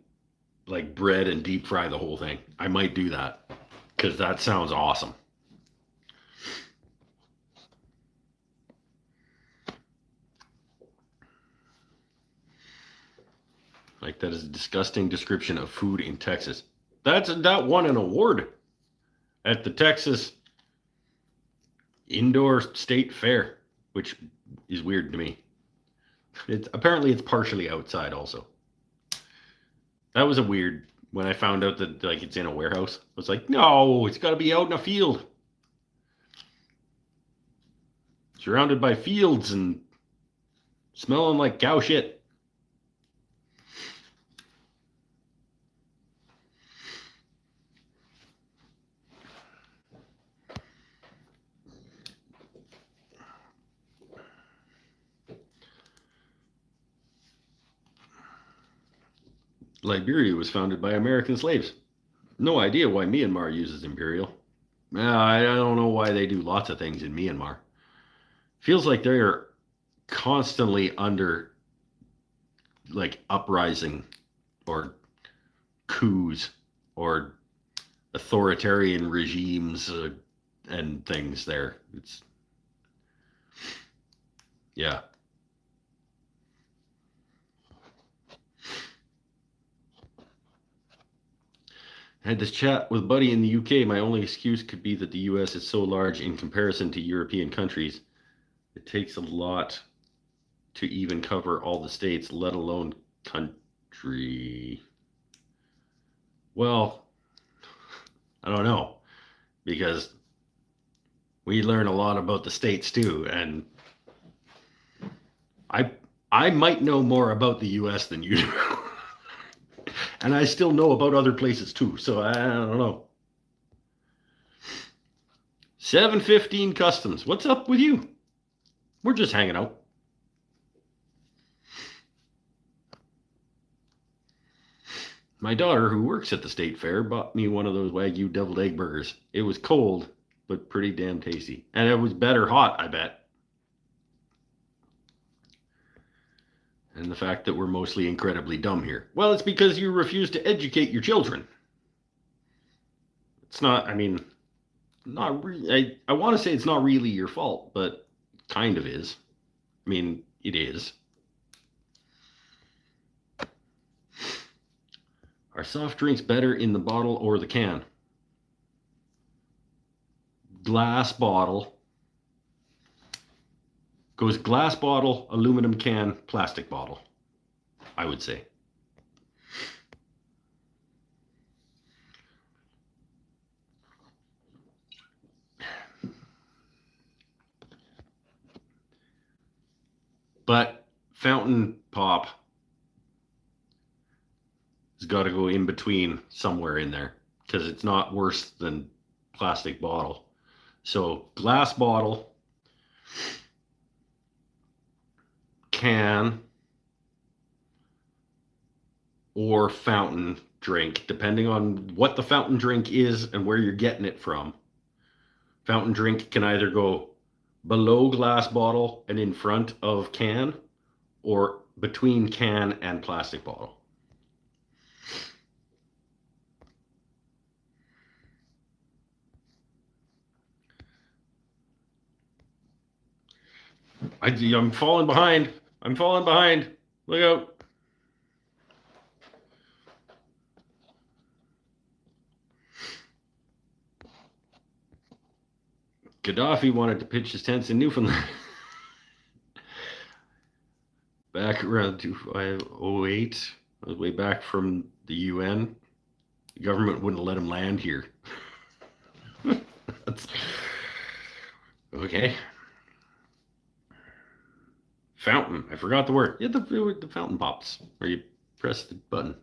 like bread and deep fry the whole thing. I might do that because that sounds awesome. Like that is a disgusting description of food in Texas. That won an award at the Texas Indoor State Fair, which is weird to me. Apparently it's partially outside also. That was a weird when I found out that like it's in a warehouse. I was like, no, it's got to be out in a field, surrounded by fields and smelling like cow shit. Liberia was founded by American slaves. No idea why Myanmar uses imperial. I don't know why they do lots of things in Myanmar. Feels like they're constantly under like uprising or coups or authoritarian regimes and things there. It's yeah. I had this chat with Buddy in the UK. My only excuse could be that the US is so large in comparison to European countries. It takes a lot to even cover all the states, let alone country. Well, I don't know, because we learn a lot about the states too, and I might know more about the US than you do. And I still know about other places too, so I don't know. 715 Customs. What's up with you? We're just hanging out. My daughter, who works at the state fair, bought me one of those Wagyu deviled egg burgers. It was cold, but pretty damn tasty. And it was better hot, I bet. And the fact that we're mostly incredibly dumb here. Well, it's because you refuse to educate your children. It's not, I mean, not really. I want to say it's not really your fault, but kind of is. I mean, it is. Are soft drinks better in the bottle or the can? Glass bottle. Goes glass bottle, aluminum can, plastic bottle, I would say. But fountain pop has got to go in between somewhere in there because it's not worse than plastic bottle. So glass bottle, can, or fountain drink, depending on what the fountain drink is and where you're getting it from. Fountain drink can either go below glass bottle and in front of can, or between can and plastic bottle. I'm falling behind. I'm falling behind. Look out. Gaddafi wanted to pitch his tents in Newfoundland. Back around 2008, I was way back from the UN. The government wouldn't let him land here. That's okay. Fountain. I forgot the word. Yeah, the fountain pops where you press the button.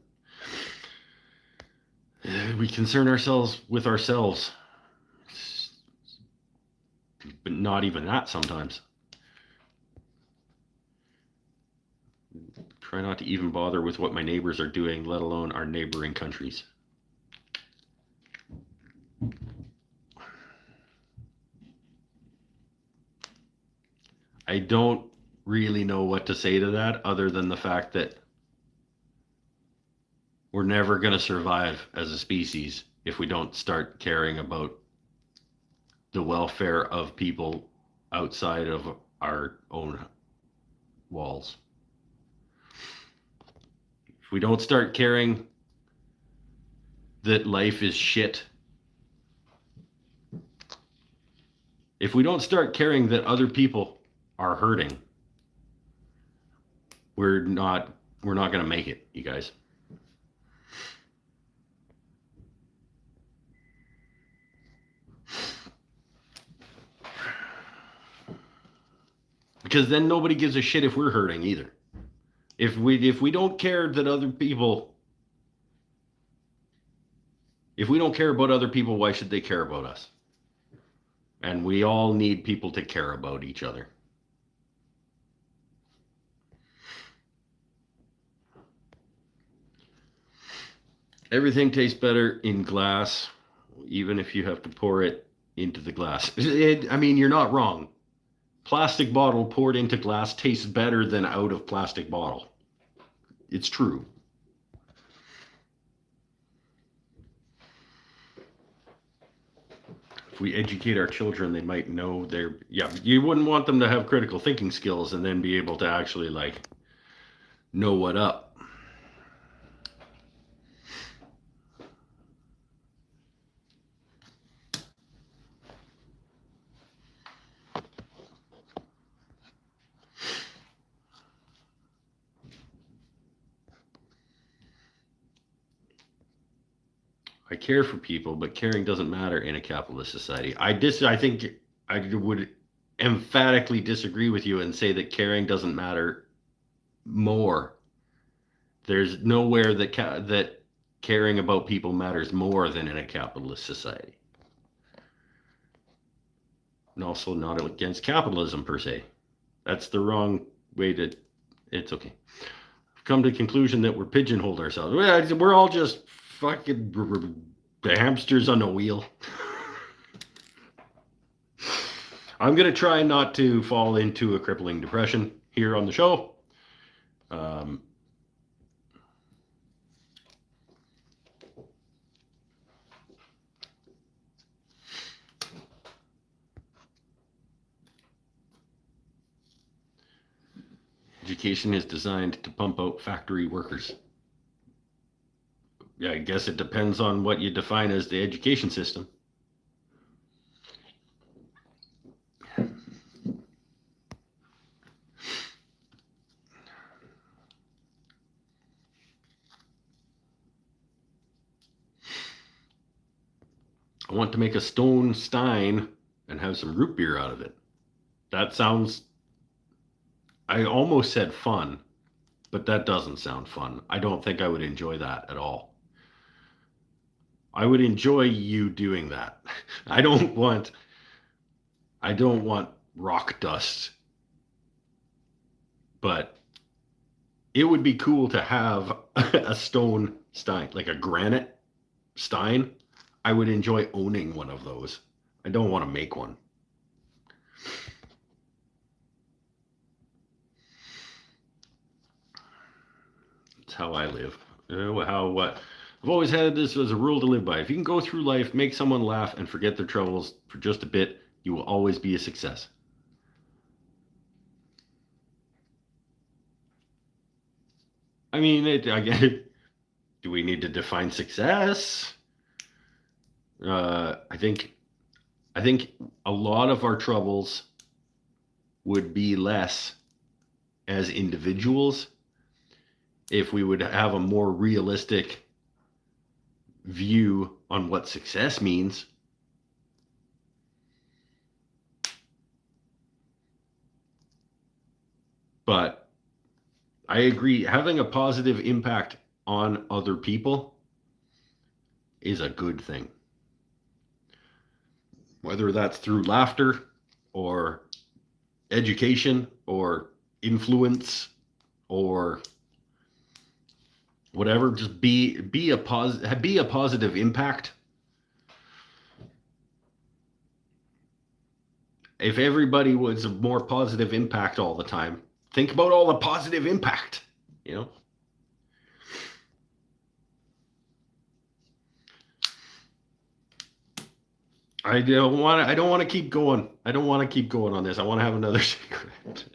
We concern ourselves with ourselves, but not even that sometimes. Try not to even bother with what my neighbors are doing, let alone our neighboring countries. I don't really know what to say to that other than the fact that we're never going to survive as a species if we don't start caring about the welfare of people outside of our own walls. If we don't start caring that life is shit, if we don't start caring that other people are hurting, we're not going to make it, you guys. Because then nobody gives a shit if we're hurting either. If we don't care that other people, if we don't care about other people, why should they care about us? And we all need people to care about each other. Everything tastes better in glass, even if you have to pour it into the glass. I mean, you're not wrong. Plastic bottle poured into glass tastes better than out of plastic bottle. It's true. If we educate our children, they might know you wouldn't want them to have critical thinking skills and then be able to actually like know what up. I care for people, but caring doesn't matter in a capitalist society. I think I would emphatically disagree with you and say that caring doesn't matter more. There's nowhere that caring about people matters more than in a capitalist society. And also not against capitalism per se. That's the wrong way to. It's okay. I've come to the conclusion that we're pigeonholed ourselves. We're all just fucking hamsters on a wheel. I'm going to try not to fall into a crippling depression here on the show. Education is designed to pump out factory workers. Yeah, I guess it depends on what you define as the education system. I want to make a stone stein and have some root beer out of it. That sounds, I almost said fun, but that doesn't sound fun. I don't think I would enjoy that at all. I would enjoy you doing that. I don't want rock dust. But it would be cool to have a stone stein, like a granite stein. I would enjoy owning one of those. I don't want to make one. That's how I live. I've always had this as a rule to live by. If you can go through life, make someone laugh, and forget their troubles for just a bit, you will always be a success. I mean, I get it. Do we need to define success? I think a lot of our troubles would be less as individuals if we would have a more realistic view on what success means. But I agree, having a positive impact on other people is a good thing. Whether that's through laughter or education or influence or whatever, just be a positive impact. If everybody was a more positive impact all the time, think about all the positive impact, you know? I don't want to keep going. I don't want to keep going on this. I want to have another cigarette.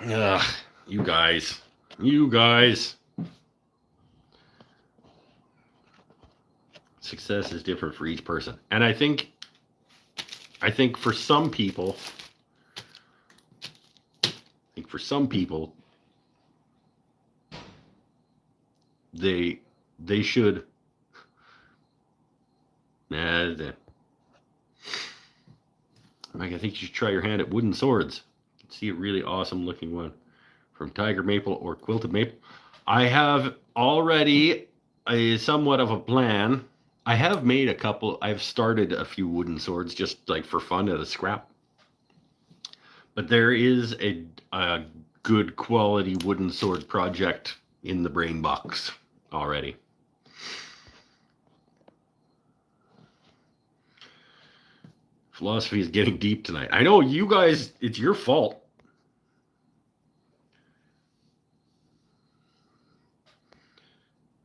Ugh, you guys. You guys. Success is different for each person. And I think for some people, they should Mike, I think you should try your hand at wooden swords. You can see a really awesome looking one from tiger maple or quilted maple. I have already a somewhat of a plan. I have made a couple. I've started a few wooden swords just like for fun at a scrap. But there is a good quality wooden sword project in the brain box already. Philosophy is getting deep tonight. I know you guys, it's your fault.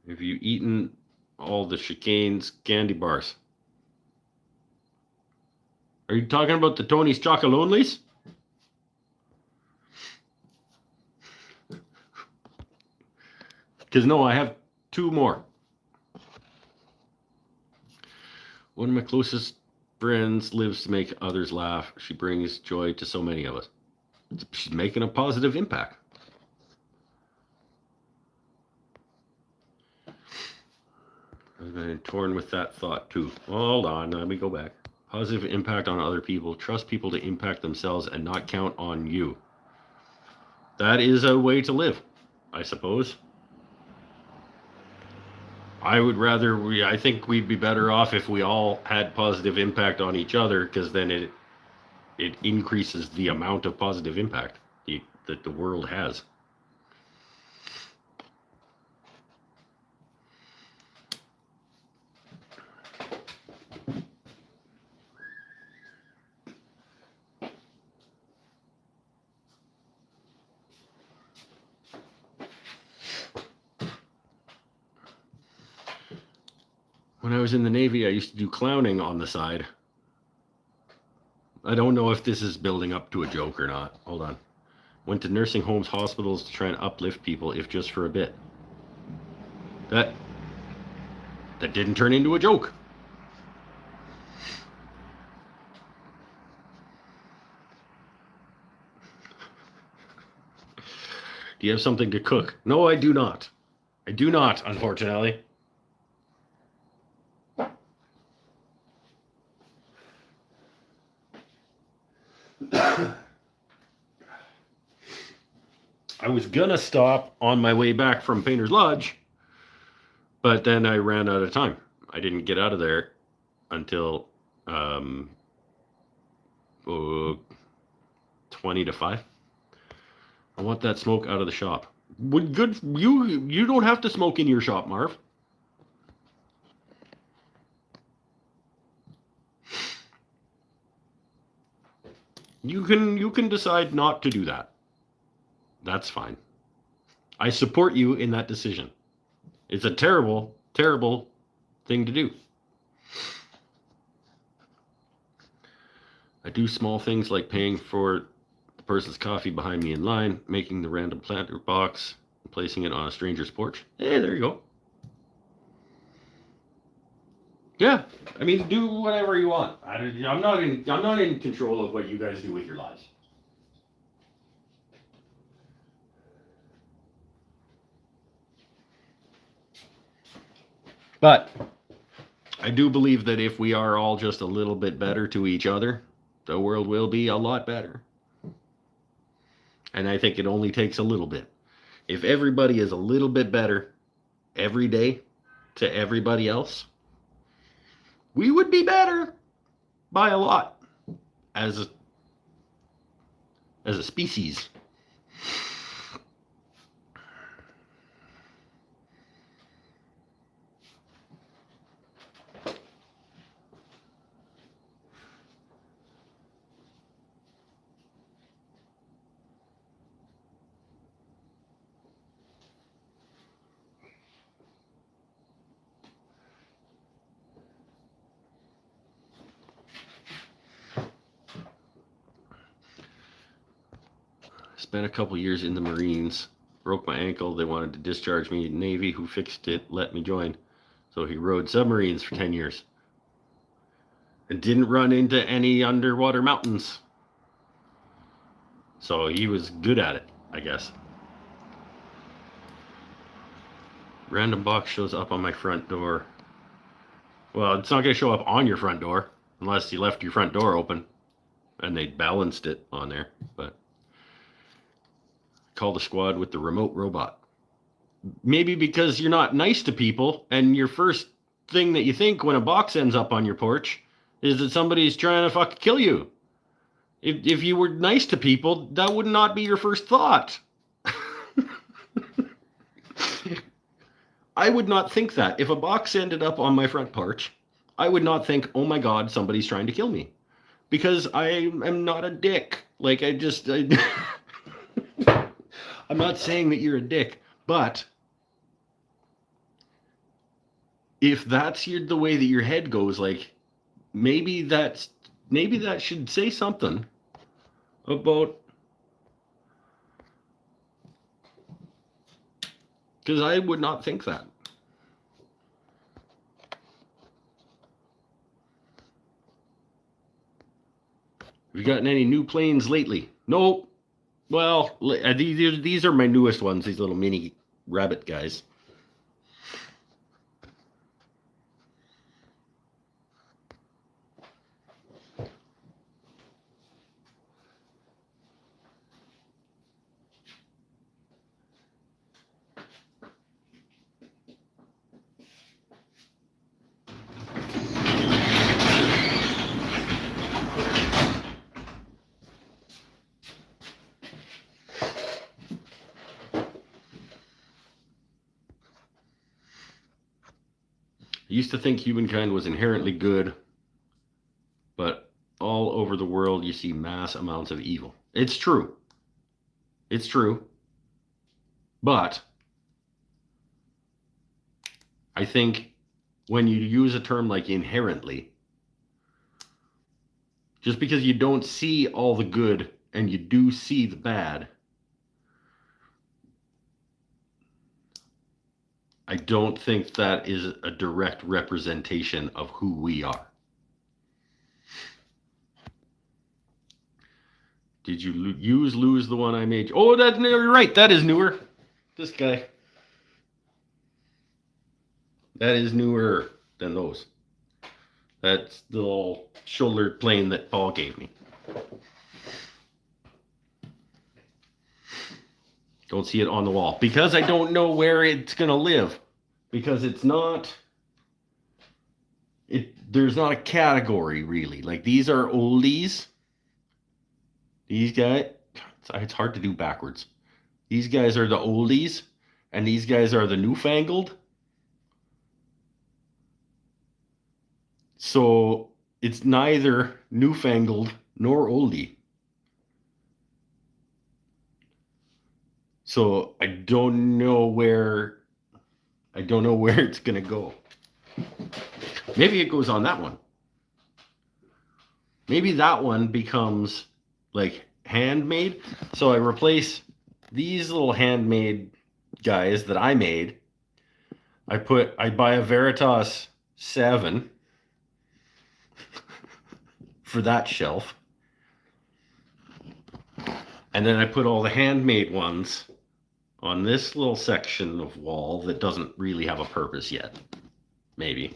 Have you eaten all the Chicane's candy bars? Are you talking about the Tony's Chocolonelys? Because no, I have 2 more. One of my closest friends lives to make others laugh. She brings joy to so many of us. She's making a positive impact. I've been torn with that thought too. Hold on, let me go back. Positive impact on other people. Trust people to impact themselves and not count on you. That is a way to live, I suppose. I think we'd be better off if we all had positive impact on each other, because then it increases the amount of positive impact that the world has. When I was in the Navy, I used to do clowning on the side. I don't know if this is building up to a joke or not. Hold on. Went to nursing homes, hospitals to try and uplift people, if just for a bit. That didn't turn into a joke. Do you have something to cook? No, I do not. I do not, unfortunately. I was gonna stop on my way back from Painter's Lodge, but then I ran out of time. I didn't get out of there until 20 to 5. I want that smoke out of the shop. You don't have to smoke in your shop, Marv. You can decide not to do that. That's fine. I support you in that decision. It's a terrible, terrible thing to do. I do small things like paying for the person's coffee behind me in line, making the random planter box, and placing it on a stranger's porch. Hey, there you go. Yeah, I mean, do whatever you want. I'm not in control of what you guys do with your lives. But I do believe that if we are all just a little bit better to each other, the world will be a lot better. And I think it only takes a little bit. If everybody is a little bit better every day to everybody else, we would be better by a lot as a species. Spent a couple years in the Marines. Broke my ankle. They wanted to discharge me. Navy, who fixed it, let me join. So he rode submarines for 10 years. And didn't run into any underwater mountains. So he was good at it, I guess. Random box shows up on my front door. Well, it's not going to show up on your front door unless you left your front door open and they balanced it on there. But call the squad with the remote robot. Maybe because you're not nice to people and your first thing that you think when a box ends up on your porch is that somebody's trying to fucking kill you. If you were nice to people, that would not be your first thought. I would not think that. If a box ended up on my front porch, I would not think, oh my God, somebody's trying to kill me. Because I am not a dick. Like, I'm not saying that you're a dick, but if that's the way that your head goes, like, maybe that should say something about, because I would not think that. Have you gotten any new planes lately? Nope. Well, these are my newest ones, these little mini rabbit guys. I used to think humankind was inherently good, but all over the world you see mass amounts of evil. It's true. It's true. But I think when you use a term like inherently, just because you don't see all the good and you do see the bad, I don't think that is a direct representation of who we are. Did you lose the one I made? Oh, that's you're right. That is newer. This guy. That is newer than those. That's the little shoulder plane that Paul gave me. Don't see it on the wall because I don't know where it's going to live, because it's not, there's not a category really. Like, these are oldies. These guys, it's hard to do backwards. These guys are the oldies and these guys are the newfangled. So it's neither newfangled nor oldie. So I don't know where it's going to go. Maybe it goes on that one. Maybe that one becomes like handmade. So I replace these little handmade guys that I made. I buy a Veritas 7 for that shelf. And then I put all the handmade ones on this little section of wall that doesn't really have a purpose yet. Maybe.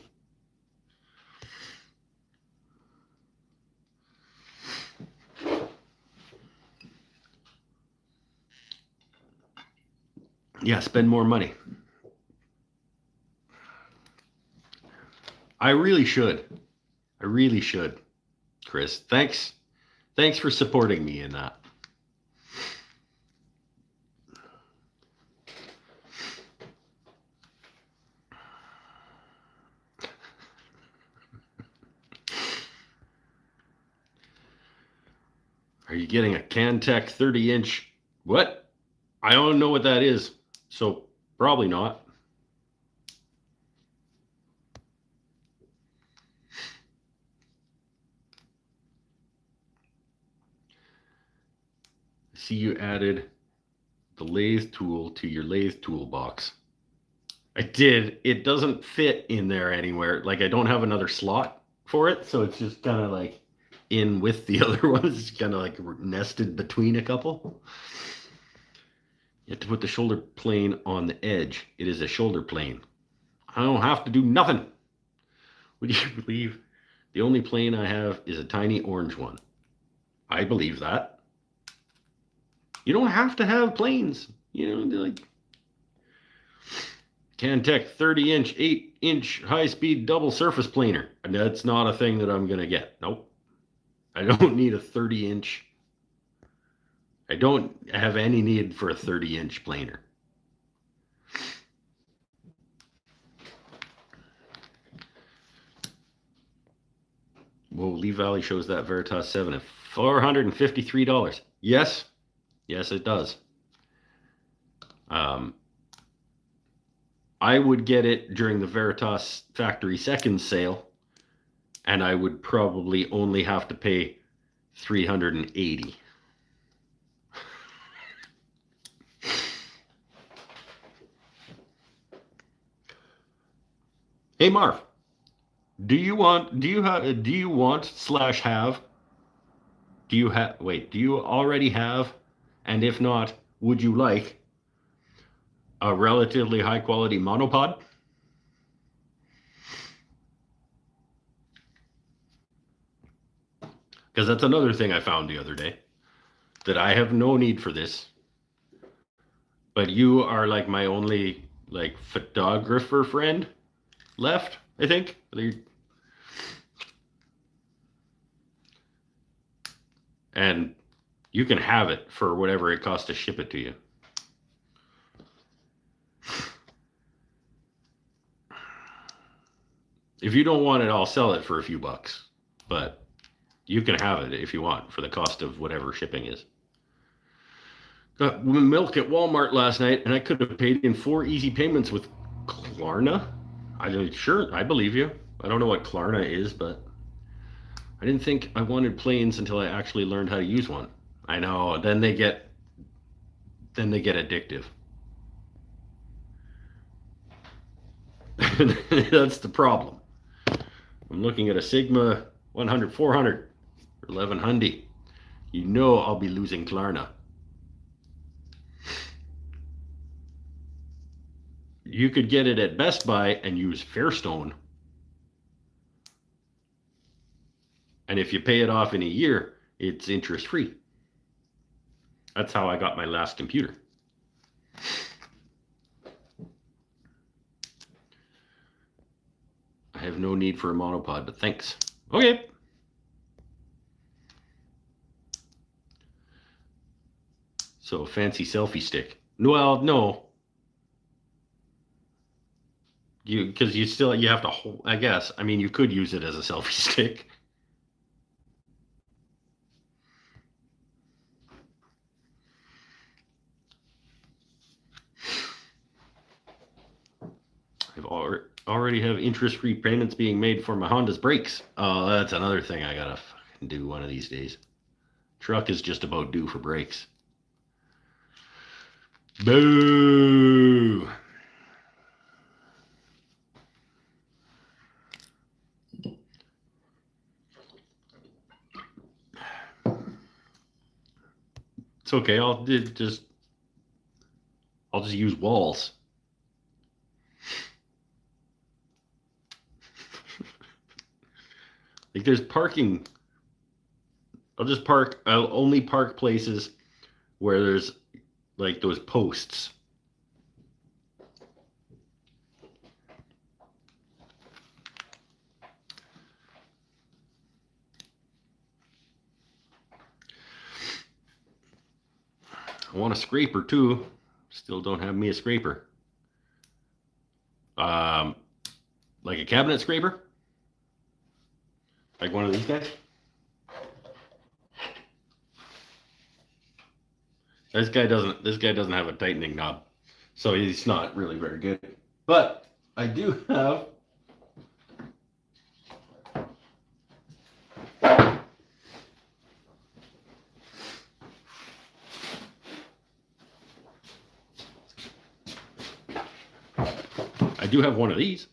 Yeah, spend more money. I really should. Chris, thanks for supporting me in that. Are you getting a Cantech 30-inch? What? I don't know what that is, so probably not. see you added the lathe tool to your lathe toolbox. I did. It doesn't fit in there anywhere. Like, I don't have another slot for it, so it's just kind of like in with the other ones. It's kind of like nested between a couple. You have to put the shoulder plane on the edge. It is a shoulder plane. I don't have to do nothing. Would you believe the only plane I have is a tiny orange one? I believe that. You don't have to have planes. You know, like Cantech 30-inch, 8-inch high-speed double surface planer. And that's not a thing that I'm going to get. Nope. I don't need a 30-inch. I don't have any need for a 30-inch planer. Whoa, Lee Valley shows that Veritas 7 at $453. Yes. Yes, it does. I would get it during the Veritas Factory Seconds sale, and I would probably only have to pay $380. Hey Marv, do you already have, and if not, would you like a relatively high quality monopod? Because that's another thing I found the other day, that I have no need for this, but you are like my only like photographer friend left, I think. And you can have it for whatever it costs to ship it to you. If you don't want it, I'll sell it for a few bucks, but you can have it if you want for the cost of whatever shipping is. Got milk at Walmart last night, and I could have paid in 4 easy payments with Klarna. Sure, I believe you. I don't know what Klarna is, but I didn't think I wanted planes until I actually learned how to use one. I know, then they get addictive. That's the problem. I'm looking at a Sigma 100 400 for 1100. You know I'll be losing Klarna. You could get it at Best Buy and use Fairstone. And if you pay it off in a year, it's interest free. That's how I got my last computer. I have no need for a monopod, but thanks. Okay. So fancy selfie stick. Well, no. Because you have to hold, I guess. I mean, you could use it as a selfie stick. I've already have interest-free payments being made for my Honda's brakes. Oh, that's another thing I gotta fucking do one of these days. Truck is just about due for brakes. Boo! It's okay. I'll just use walls. Like there's parking. I'll only park places where there's like those posts. I want a scraper too. Still don't have me a scraper. Like a cabinet scraper? Like one of these guys? This guy doesn't have a tightening knob. So he's not really very good. But I do have I do have one of these.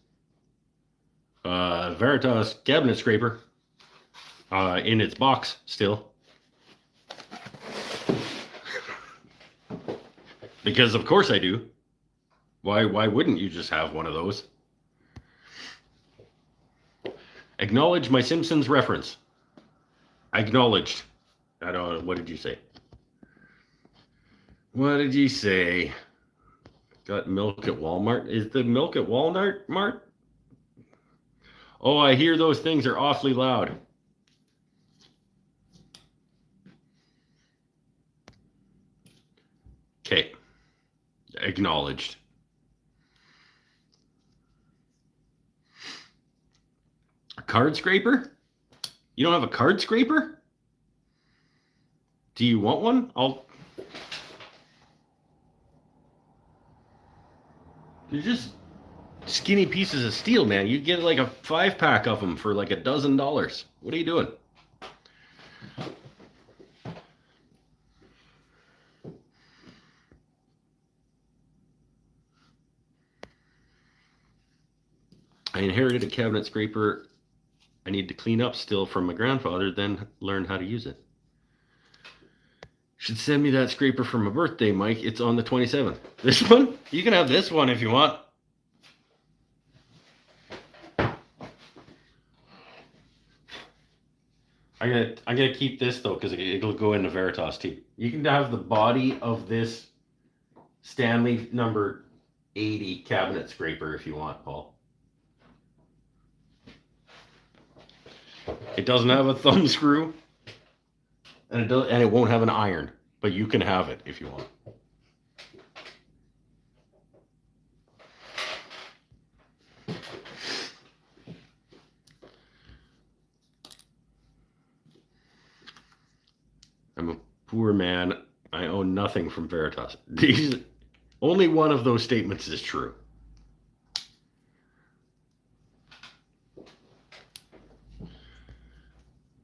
Veritas cabinet scraper. In its box still. Because of course I do. Why wouldn't you just have one of those? Acknowledge my Simpsons reference. Acknowledged. I don't know. What did you say? What did you say? Got milk at Walmart. Is the milk at Walmart Mart? Oh, I hear those things are awfully loud. Okay. Acknowledged. A card scraper? You don't have a card scraper? Do you want one? They're just skinny pieces of steel, man. You get like a 5-pack of them for like $12. What are you doing? I inherited a cabinet scraper I need to clean up still from my grandfather, then learn how to use it. Should send me that scraper for my birthday, Mike. It's on the 27th. This one? You can have this one if you want. I'm gonna keep this though because it'll go into Veritas too. You can have the body of this Stanley number 80 cabinet scraper if you want, Paul. It doesn't have a thumb screw, and it won't have an iron, but you can have it if you want. I'm a poor man. I own nothing from Veritas. Only one of those statements is true.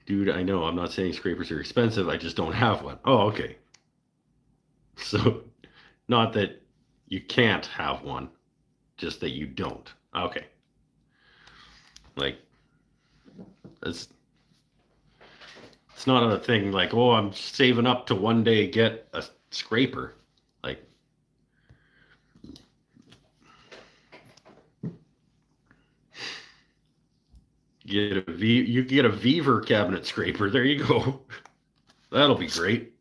Dude, I know. I'm not saying scrapers are expensive. I just don't have one. Oh, okay. So, not that you can't have one, just that you don't. Okay. Like, it's not a thing like, oh, I'm saving up to one day get a scraper. Like, you get a Beaver cabinet scraper. There you go. That'll be great.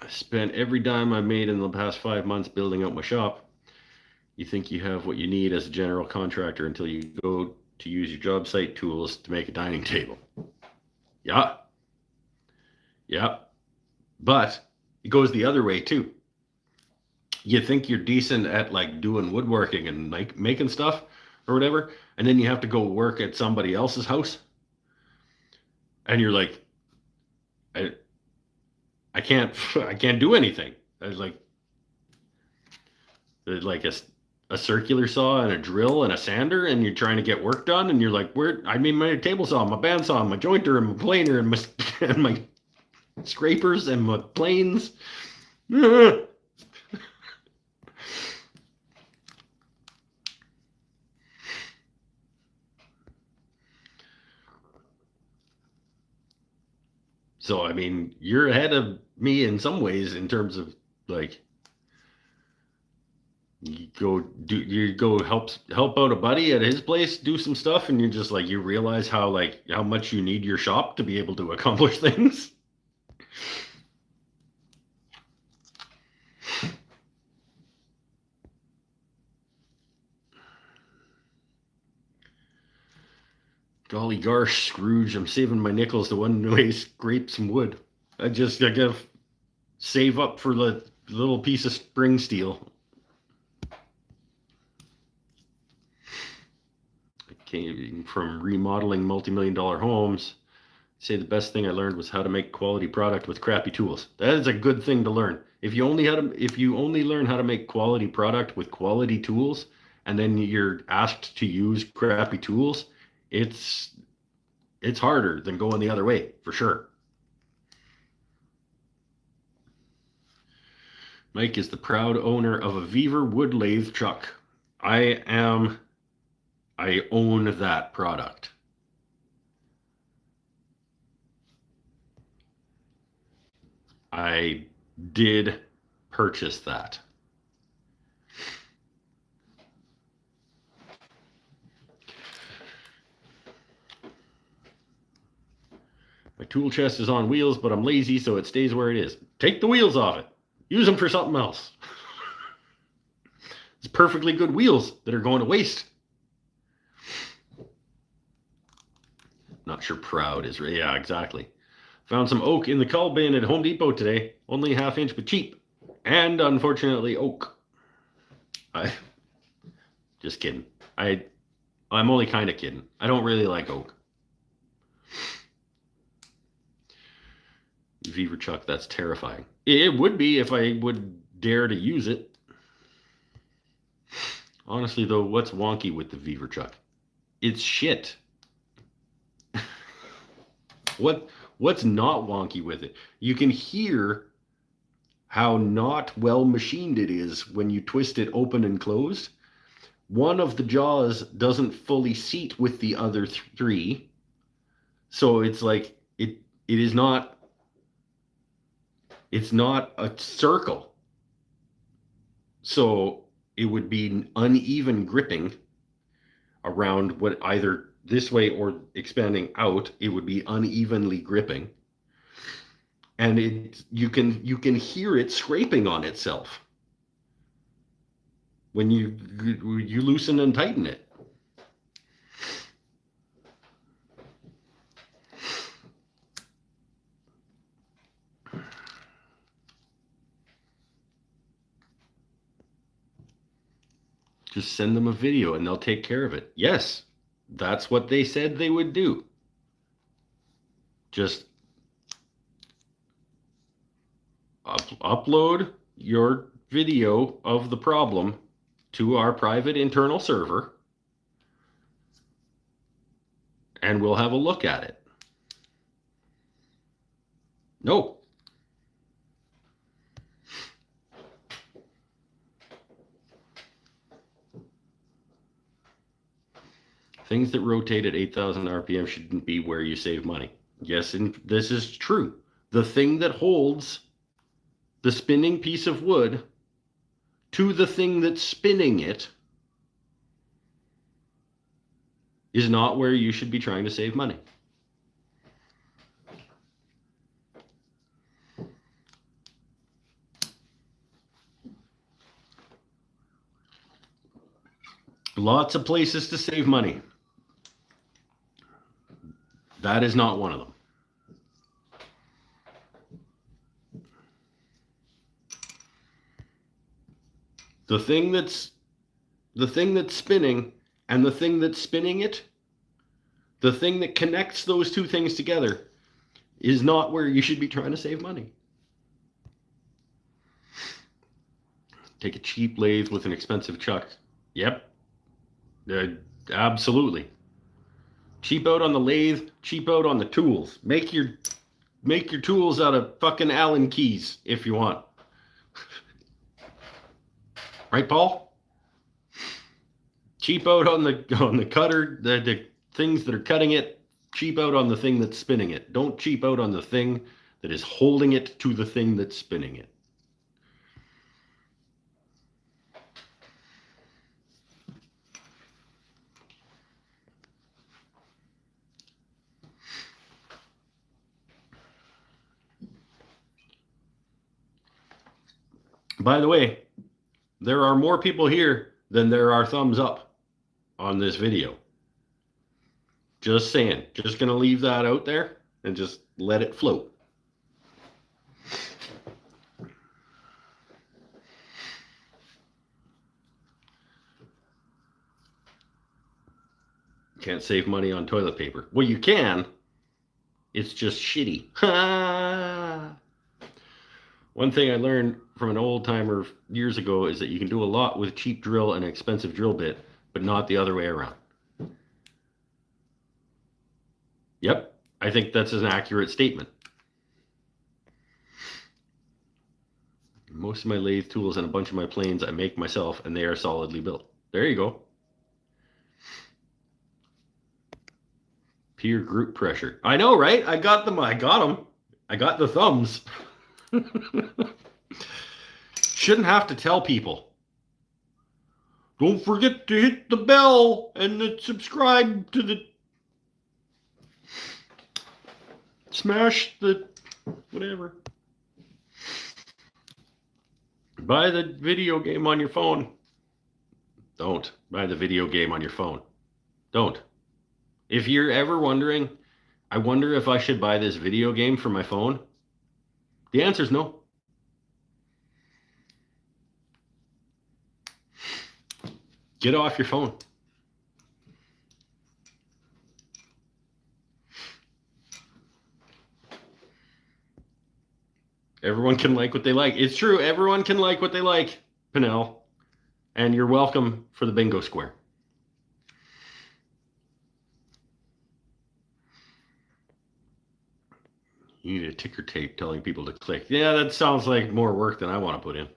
I spent every dime I made in the past 5 months building up my shop. You think you have what you need as a general contractor until you go to use your job site tools to make a dining table. Yeah. Yeah. But it goes the other way too. You think you're decent at like doing woodworking and like making stuff or whatever, and then you have to go work at somebody else's house. And you're like, I can't do anything. I was like a circular saw and a drill and a sander, and you're trying to get work done, and you're like, where? I mean, my table saw, my bandsaw, my jointer, and my planer, and my scrapers and my planes. So I mean, you're ahead of me in some ways in terms of like you go help out a buddy at his place do some stuff, and you're just like you realize how much you need your shop to be able to accomplish things. Golly gosh, Scrooge, I'm saving my nickels to one way scrape some wood. I gotta save up for the little piece of spring steel. I came from remodeling multi-million-dollar homes. I'd say the best thing I learned was how to make quality product with crappy tools. That is a good thing to learn. If you only learn how to make quality product with quality tools, and then you're asked to use crappy tools, it's harder than going the other way for sure. Mike is the proud owner of a Beaver wood lathe chuck. I own that product. I did purchase that. My tool chest is on wheels, but I'm lazy, so it stays where it is. Take the wheels off it. Use them for something else. It's perfectly good wheels that are going to waste. Not sure proud is right. Yeah, exactly. Found some oak in the cull bin at Home Depot today. Only ½ inch, but cheap. And unfortunately, oak. Just kidding. I'm only kind of kidding. I don't really like oak. Beaver chuck, that's terrifying. It would be if I would dare to use it. Honestly, though, what's wonky with the Beaver chuck? It's shit. What's not wonky with it? You can hear how not well machined it is when you twist it open and closed. One of the jaws doesn't fully seat with the other three. So it's like it is not, it's not a circle. So it would be uneven gripping around what either this way or expanding out. It would be unevenly gripping. And you can hear it scraping on itself when you loosen and tighten it. Just send them a video and they'll take care of it. Yes, that's what they said they would do. Just upload your video of the problem to our private internal server and we'll have a look at it. No. Things that rotate at 8,000 RPM shouldn't be where you save money. Yes, and this is true. The thing that holds the spinning piece of wood to the thing that's spinning it is not where you should be trying to save money. Lots of places to save money. That is not one of them. The thing that's spinning and the thing that's spinning it, the thing that connects those two things together is not where you should be trying to save money. Take a cheap lathe with an expensive chuck. Yep. Absolutely. Cheap out on the lathe, cheap out on the tools. Make your tools out of fucking Allen keys if you want. Right, Paul? Cheap out on the cutter, the things that are cutting it. Cheap out on the thing that's spinning it. Don't cheap out on the thing that is holding it to the thing that's spinning it. By the way, there are more people here than there are thumbs up on this video. Just saying. Just going to leave that out there and just let it float. Can't save money on toilet paper. Well, you can. It's just shitty. One thing I learned from an old timer years ago is that you can do a lot with a cheap drill and an expensive drill bit, but not the other way around. Yep, I think that's an accurate statement. Most of my lathe tools and a bunch of my planes I make myself, and they are solidly built. There you go. Peer group pressure. I know, right? I got them. I got them. I got the thumbs. Shouldn't have to tell people. Don't forget to hit the bell and subscribe to the... Smash the... whatever. Buy the video game on your phone. Don't. Buy the video game on your phone. Don't. If you're ever wondering, I wonder if I should buy this video game for my phone, the answer is no. Get off your phone. Everyone can like what they like. It's true. Everyone can like what they like, Pinnell. And you're welcome for the bingo square. You need a ticker tape telling people to click. Yeah, that sounds like more work than I want to put in.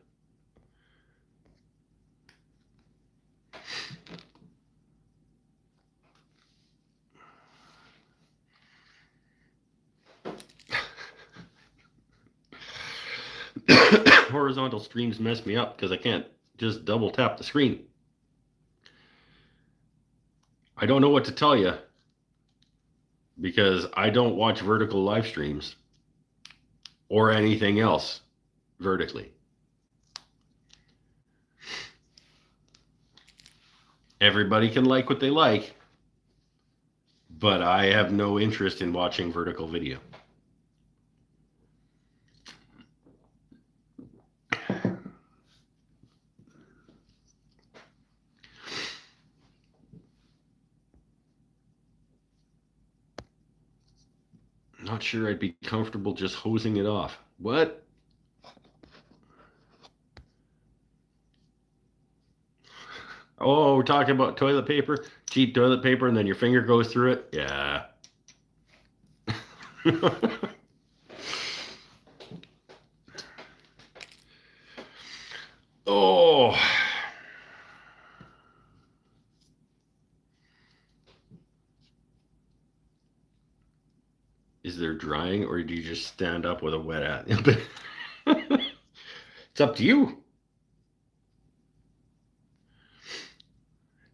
Horizontal streams mess me up because I can't just double tap the screen. I don't know what to tell you because I don't watch vertical live streams or anything else vertically. Everybody can like what they like, but I have no interest in watching vertical video. Not sure I'd be comfortable just hosing it off. What? Oh, we're talking about toilet paper? Cheap toilet paper and then your finger goes through it? Yeah. Oh. Is there drying or do you just stand up with a wet hat? It's up to you.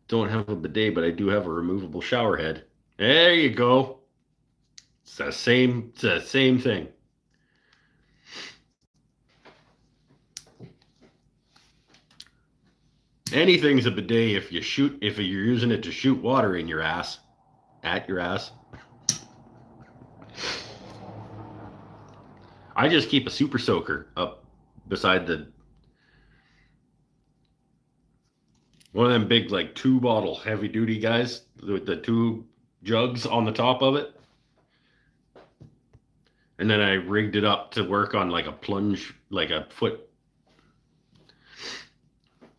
Don't have a bidet, but I do have a removable shower head. There you go. It's the same thing. Anything's a bidet if you're using it to shoot water in your ass. At your ass. I just keep a super soaker up beside one of them big like 2-bottle heavy duty guys with the 2 jugs on the top of it. And then I rigged it up to work on like a plunge, like a foot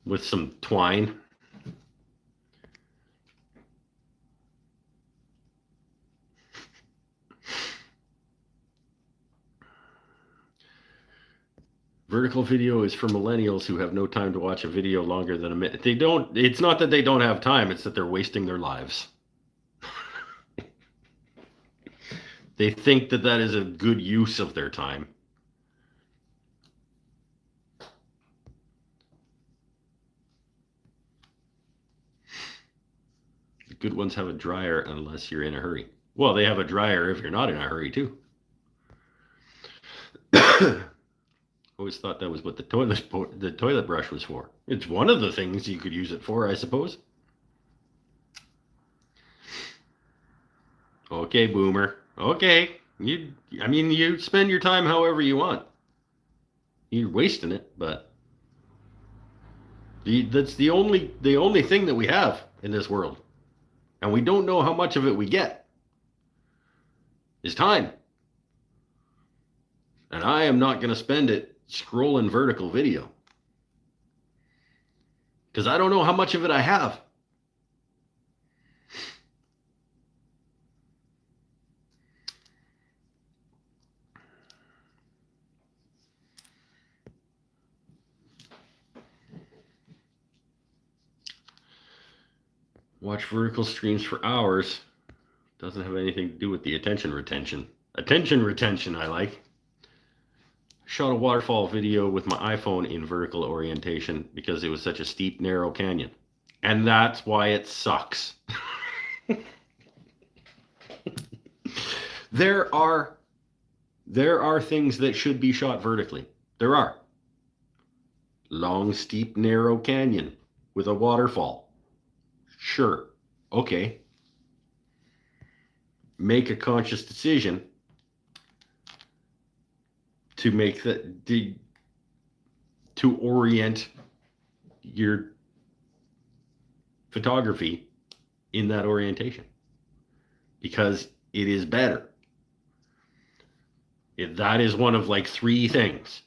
with some twine. Vertical video is for millennials who have no time to watch a video longer than a minute. It's not that they don't have time, it's that they're wasting their lives. They think that that is a good use of their time. The good ones have a dryer unless you're in a hurry. Well, they have a dryer if you're not in a hurry too. Always thought that was what the toilet brush was for. It's one of the things you could use it for, I suppose. Okay, boomer. Okay. You spend your time however you want. You're wasting it, but that's the only thing that we have in this world. And we don't know how much of it we get. Is time. And I am not going to spend it scrolling vertical video. Because I don't know how much of it I have. Watch vertical streams for hours. Doesn't have anything to do with the attention retention. Attention retention, I like. Shot a waterfall video with my iPhone in vertical orientation because it was such a steep, narrow canyon. And that's why it sucks. There are things that should be shot vertically. There are. Long, steep, narrow canyon with a waterfall. Sure. Okay. Make a conscious decision to make to orient your photography in that orientation, because it is better. That is one of like 3 things.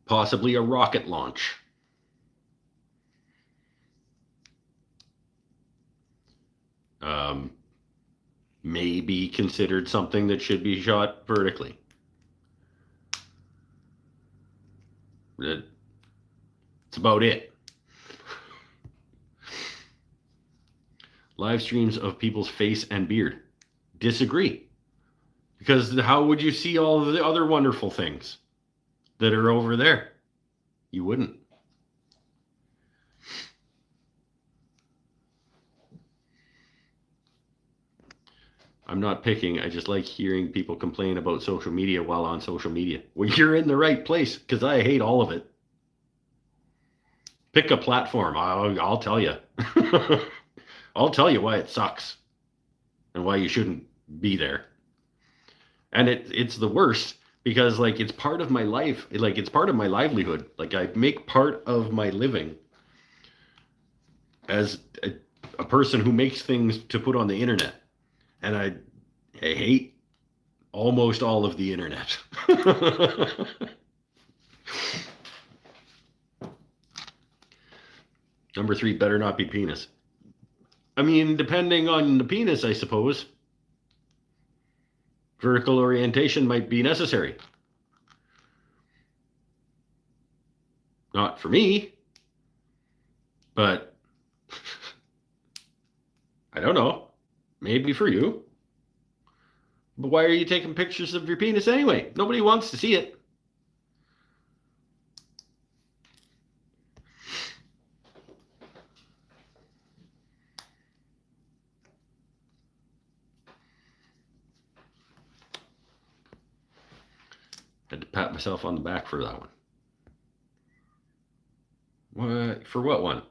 Possibly a rocket launch. May be considered something that should be shot vertically. That's about it. Live streams of people's face and beard. Disagree. Because how would you see all of the other wonderful things that are over there? You wouldn't. I'm not picking. I just like hearing people complain about social media while on social media. Well, you're in the right place, because I hate all of it. Pick a platform. I'll tell you. I'll tell you why it sucks and why you shouldn't be there. And it's the worst because like it's part of my life. Like it's part of my livelihood. Like I make part of my living as a person who makes things to put on the internet. And I hate almost all of the internet. Number 3, better not be penis. I mean, depending on the penis, I suppose. Vertical orientation might be necessary. Not for me, but I don't know. Maybe for you. But why are you taking pictures of your penis anyway? Nobody wants to see it. Had to pat myself on the back for that one. What? For what one?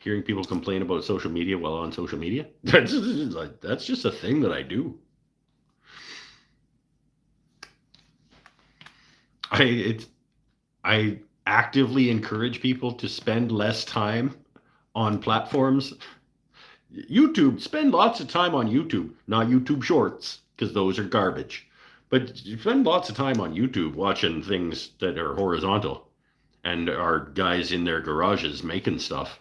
Hearing people complain about social media while on social media? That's just a thing that I do. I actively encourage people to spend less time on platforms. YouTube, spend lots of time on YouTube, not YouTube Shorts, because those are garbage. But spend lots of time on YouTube watching things that are horizontal and are guys in their garages making stuff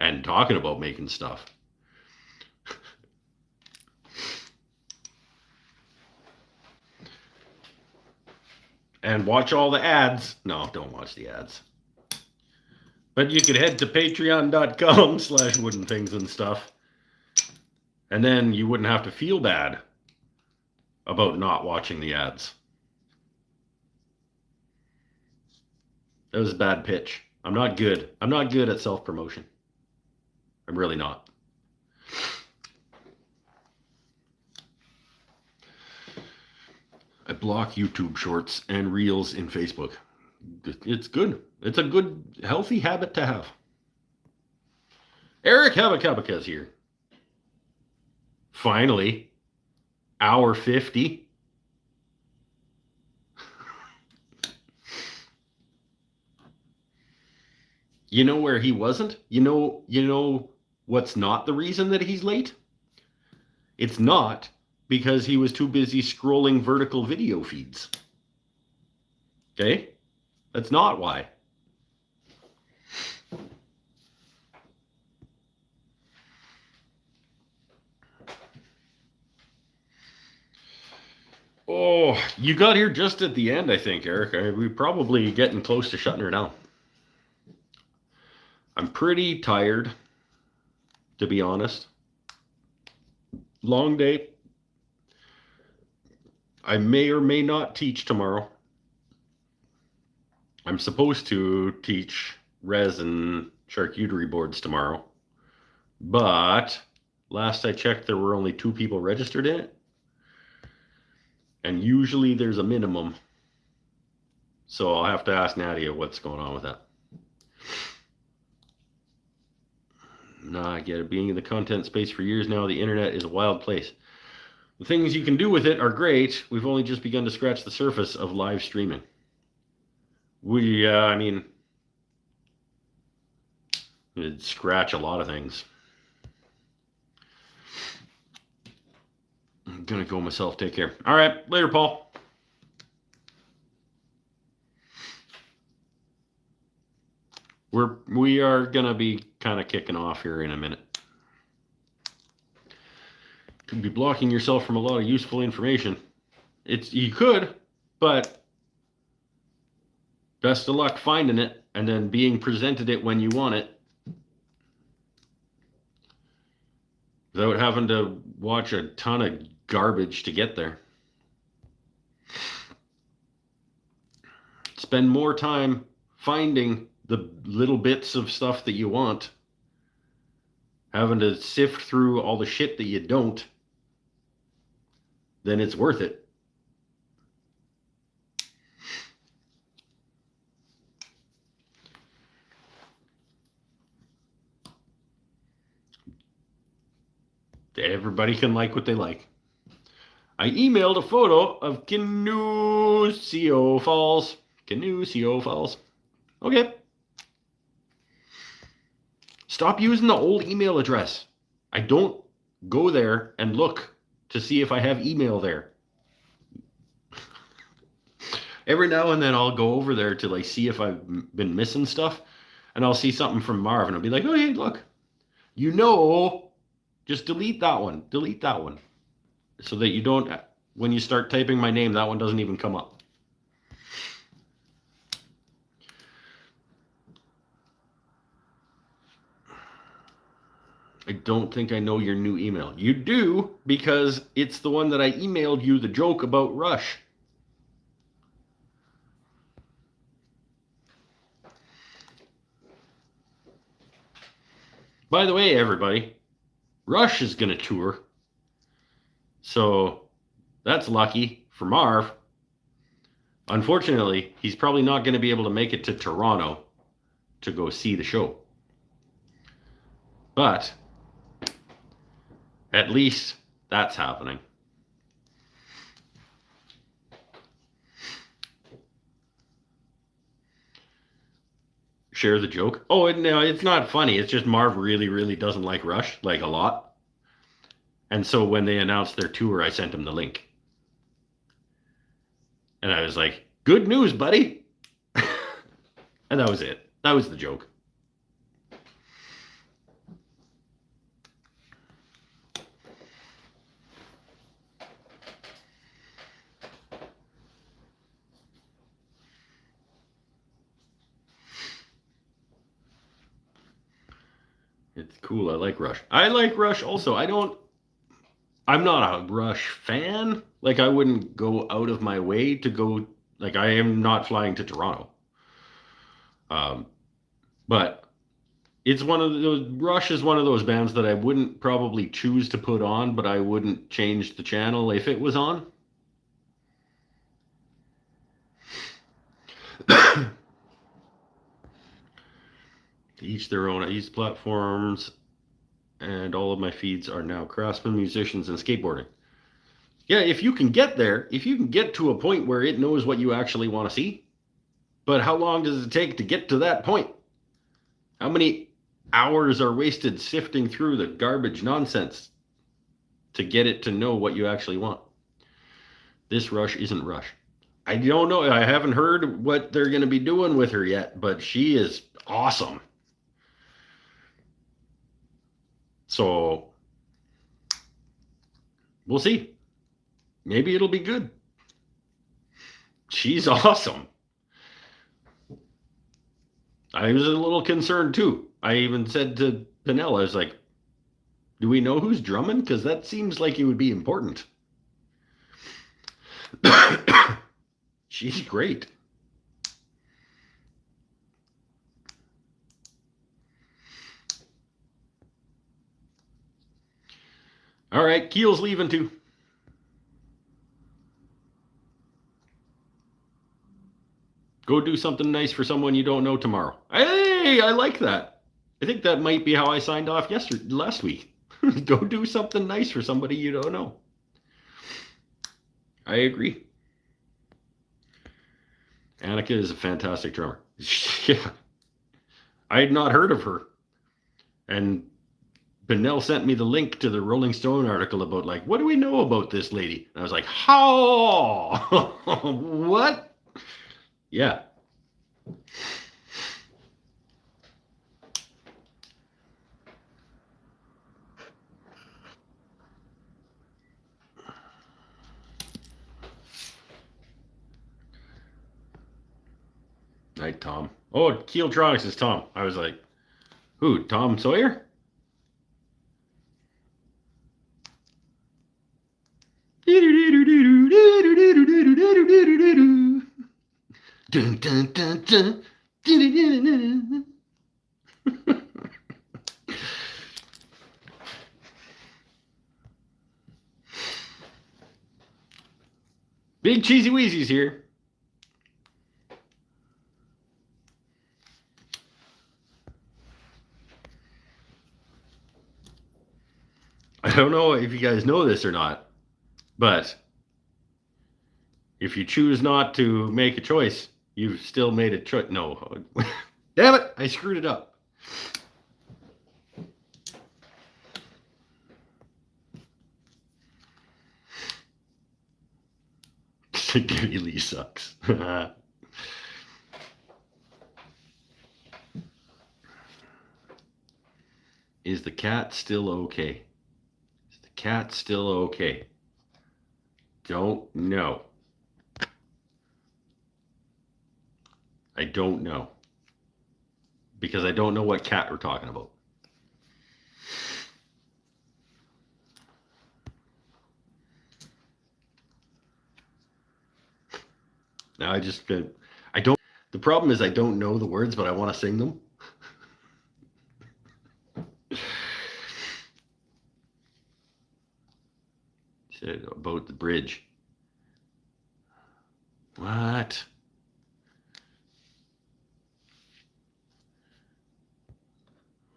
and talking about making stuff. And watch all the ads. No, don't watch the ads. But you could head to patreon.com/woodenthings and stuff. And then you wouldn't have to feel bad about not watching the ads. That was a bad pitch. I'm not good. I'm not good at self-promotion. I'm really not. I block YouTube Shorts and Reels in Facebook. It's good. It's a good, healthy habit to have. Eric Habakabaka's here. Finally. Hour 50. You know where he wasn't? You know what's not the reason that he's late? It's not because he was too busy scrolling vertical video feeds. Okay? That's not why. Oh, you got here just at the end, I think, Eric. We're probably getting close to shutting her down. I'm pretty tired, to be honest. Long day. I may or may not teach tomorrow. I'm supposed to teach res and charcuterie boards tomorrow. But last I checked, there were only 2 people registered in it. And usually there's a minimum. So I'll have to ask Nadia what's going on with that. No, I get it. Being in the content space for years now, the internet is a wild place. The things you can do with it are great. We've only just begun to scratch the surface of live streaming. I mean, it'd scratch a lot of things. I'm gonna go myself. Take care. All right, later, Paul. We are gonna be kind of kicking off here in a minute. Could be blocking yourself from a lot of useful information. You could, but best of luck finding it and then being presented it when you want it, without having to watch a ton of garbage to get there. Spend more time finding the little bits of stuff that you want, having to sift through all the shit that you don't, then it's worth it. Everybody can like what they like. I emailed a photo of Canusio Falls. Canusio Falls. Okay. Stop using the old email address. I don't go there and look to see if I have email there. Every now and then I'll go over there to like see if I've been missing stuff, and I'll see something from Marv and I'll be like, oh, hey, look. Just delete that one. Delete that one. So that you don't, when you start typing my name, that one doesn't even come up. I don't think I know your new email. You do, because it's the one that I emailed you the joke about Rush. By the way, everybody, Rush is going to tour. So that's lucky for Marv. Unfortunately, he's probably not going to be able to make it to Toronto to go see the show. But at least that's happening. Share the joke. Oh, no, it's not funny. It's just Marv really, really doesn't like Rush, like a lot. And so when they announced their tour, I sent him the link. And I was like, good news, buddy. And that was it. That was the joke. It's cool. I like Rush. I like Rush also. I'm not a Rush fan. Like, I wouldn't go out of my way to go. Like, I am not flying to Toronto. But it's one of those. Rush is one of those bands that I wouldn't probably choose to put on, but I wouldn't change the channel if it was on. Each their own. I use platforms, and all of my feeds are now craftsmen, musicians, and skateboarding. Yeah, if you can get there, if you can get to a point where it knows what you actually want to see. But how long does it take to get to that point? How many hours are wasted sifting through the garbage nonsense to get it to know what you actually want? This Rush isn't Rush. I don't know. I haven't heard what they're going to be doing with her yet, but she is awesome. So we'll see. Maybe it'll be good. She's awesome. I was a little concerned too. I even said to Pinella, I was like, do we know who's drumming? Because that seems like it would be important. She's great. All right, Keel's leaving too. Go do something nice for someone you don't know tomorrow. Hey, I like that. I think that might be how I signed off last week. Go do something nice for somebody you don't know. I agree. Annika is a fantastic drummer. Yeah. I had not heard of her. And Benell sent me the link to the Rolling Stone article about, like, what do we know about this lady? And I was like, how? What? Yeah. Night, Tom. Oh, Keeltronics is Tom. I was like, who? Tom Sawyer? Dun, dun, dun, dun. Big Cheesy Wheezy's here. I don't know if you guys know this or not, but if you choose not to make a choice, you've still made a choice. No. Damn it, I screwed it up. Gary Lee sucks. Is the cat still okay? Is the cat still okay? Don't know. I don't know. Because I don't know what cat we're talking about. Now I don't, the problem is I don't know the words, but I want to sing them. Said about the bridge. What?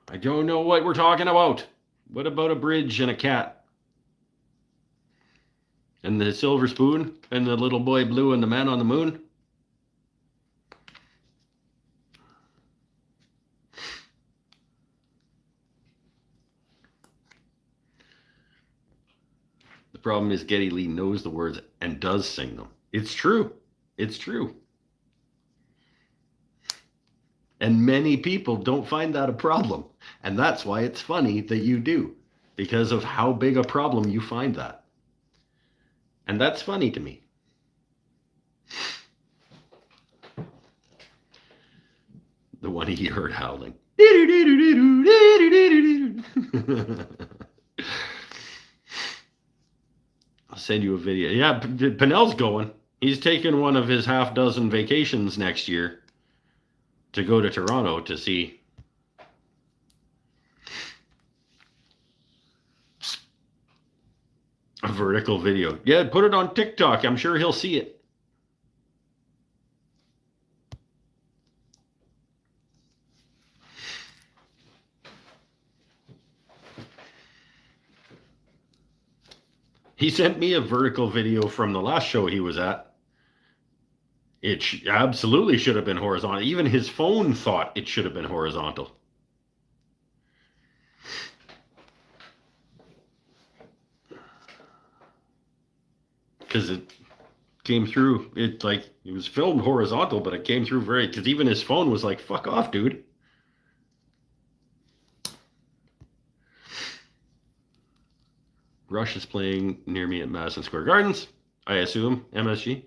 I don't know what we're talking about. What about a bridge and a cat? And the silver spoon? And the little boy blue and the man on the moon? The problem is Geddy Lee knows the words and does sing them. It's true. It's true. And many people don't find that a problem. And that's why it's funny that you do, because of how big a problem you find that. And that's funny to me. The one he heard howling. I'll send you a video. Yeah, Pinnell's going. He's taking one of his half dozen vacations next year to go to Toronto to see. A vertical video. Yeah, put it on TikTok. I'm sure he'll see it. He sent me a vertical video from the last show he was at. It absolutely should have been horizontal. Even his phone thought it should have been horizontal. Because it came through, it was filmed horizontal, but it came through because even his phone was like, fuck off, dude. Rush is playing near me at Madison Square Gardens, I assume, MSG.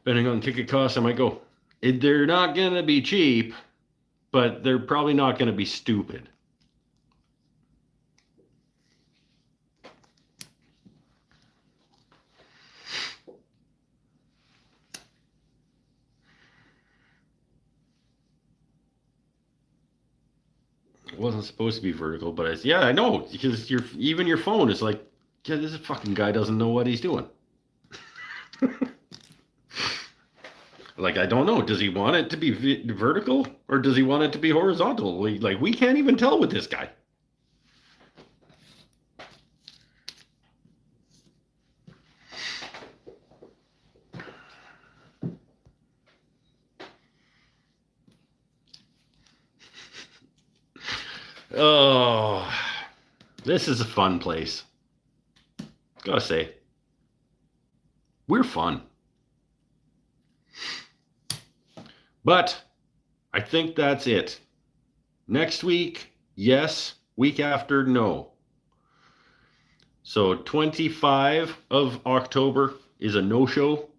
Depending on ticket costs, I might go. They're not going to be cheap, but they're probably not going to be stupid. It wasn't supposed to be vertical, but yeah, I know, because even your phone is like, yeah, this fucking guy doesn't know what he's doing. Like, I don't know. Does he want it to be vertical or does he want it to be horizontal? We can't even tell with this guy. Oh, this is a fun place. Gotta say, we're fun. But I think that's it. Next week, yes. Week after, no. So 25 of October is a no-show.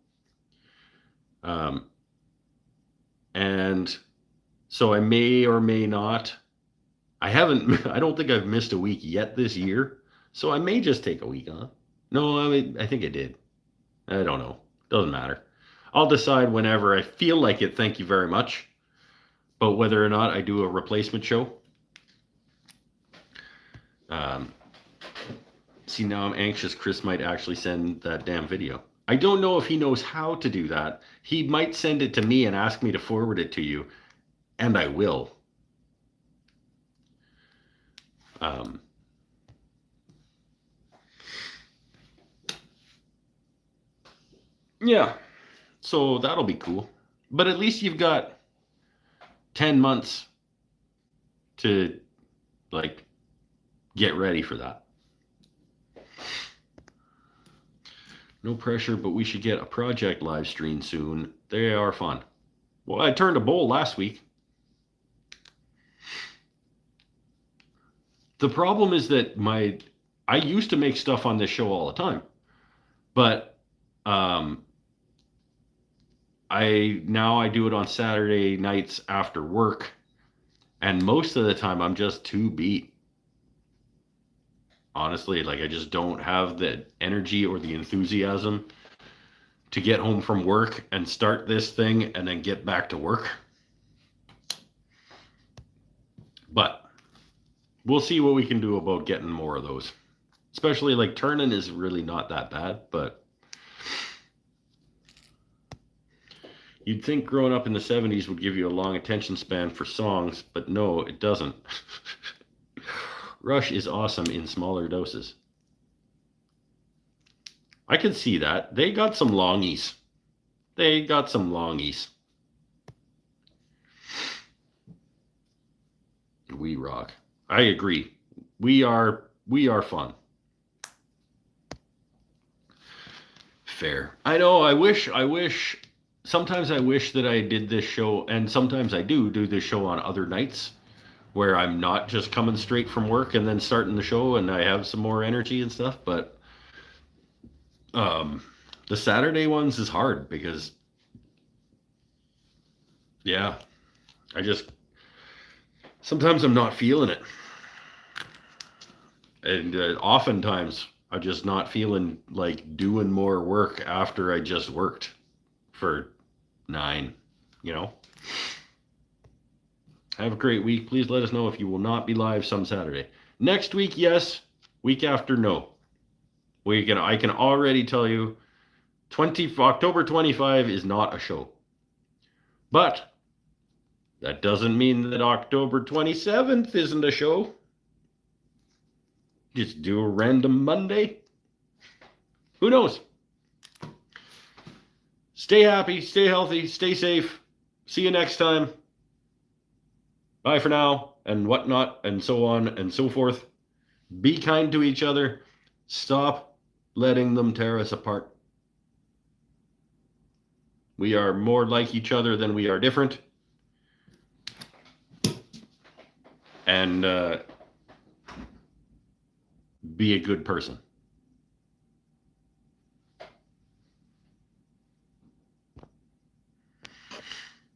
And so I may or may not. I don't think I've missed a week yet this year. So I may just take a week off. No, I think I did. I don't know. Doesn't matter. I'll decide whenever I feel like it. Thank you very much. But whether or not I do a replacement show. See, now I'm anxious. Chris might actually send that damn video. I don't know if he knows how to do that. He might send it to me and ask me to forward it to you. And I will. Yeah. So that'll be cool. But at least you've got 10 months to, like, get ready for that. No pressure, but we should get a project live stream soon. They are fun. Well, I turned a bowl last week. The problem is that I used to make stuff on this show all the time. But I do it on Saturday nights after work, and most of the time I'm just too beat. Honestly, like, I just don't have the energy or the enthusiasm to get home from work and start this thing and then get back to work. But we'll see what we can do about getting more of those. Especially, like, turning is really not that bad, but you'd think growing up in the 70s would give you a long attention span for songs, but no, it doesn't. Rush is awesome in smaller doses. I can see that. They got some longies. We rock. I agree. We are fun. Fair. I know, I wish sometimes I wish that I did this show, and sometimes I do this show on other nights where I'm not just coming straight from work and then starting the show and I have some more energy and stuff, but the Saturday ones is hard because, yeah, sometimes I'm not feeling it. And oftentimes I'm just not feeling like doing more work after I just worked for 9, Have a great week. Please let us know if you will not be live some Saturday. Next week, yes. Week after, no. I can already tell you, October 25 is not a show. But that doesn't mean that October 27th isn't a show. Just do a random Monday. Who knows? Stay happy, stay healthy, stay safe. See you next time. Bye for now, and whatnot, and so on and so forth. Be kind to each other. Stop letting them tear us apart. We are more like each other than we are different. And be a good person.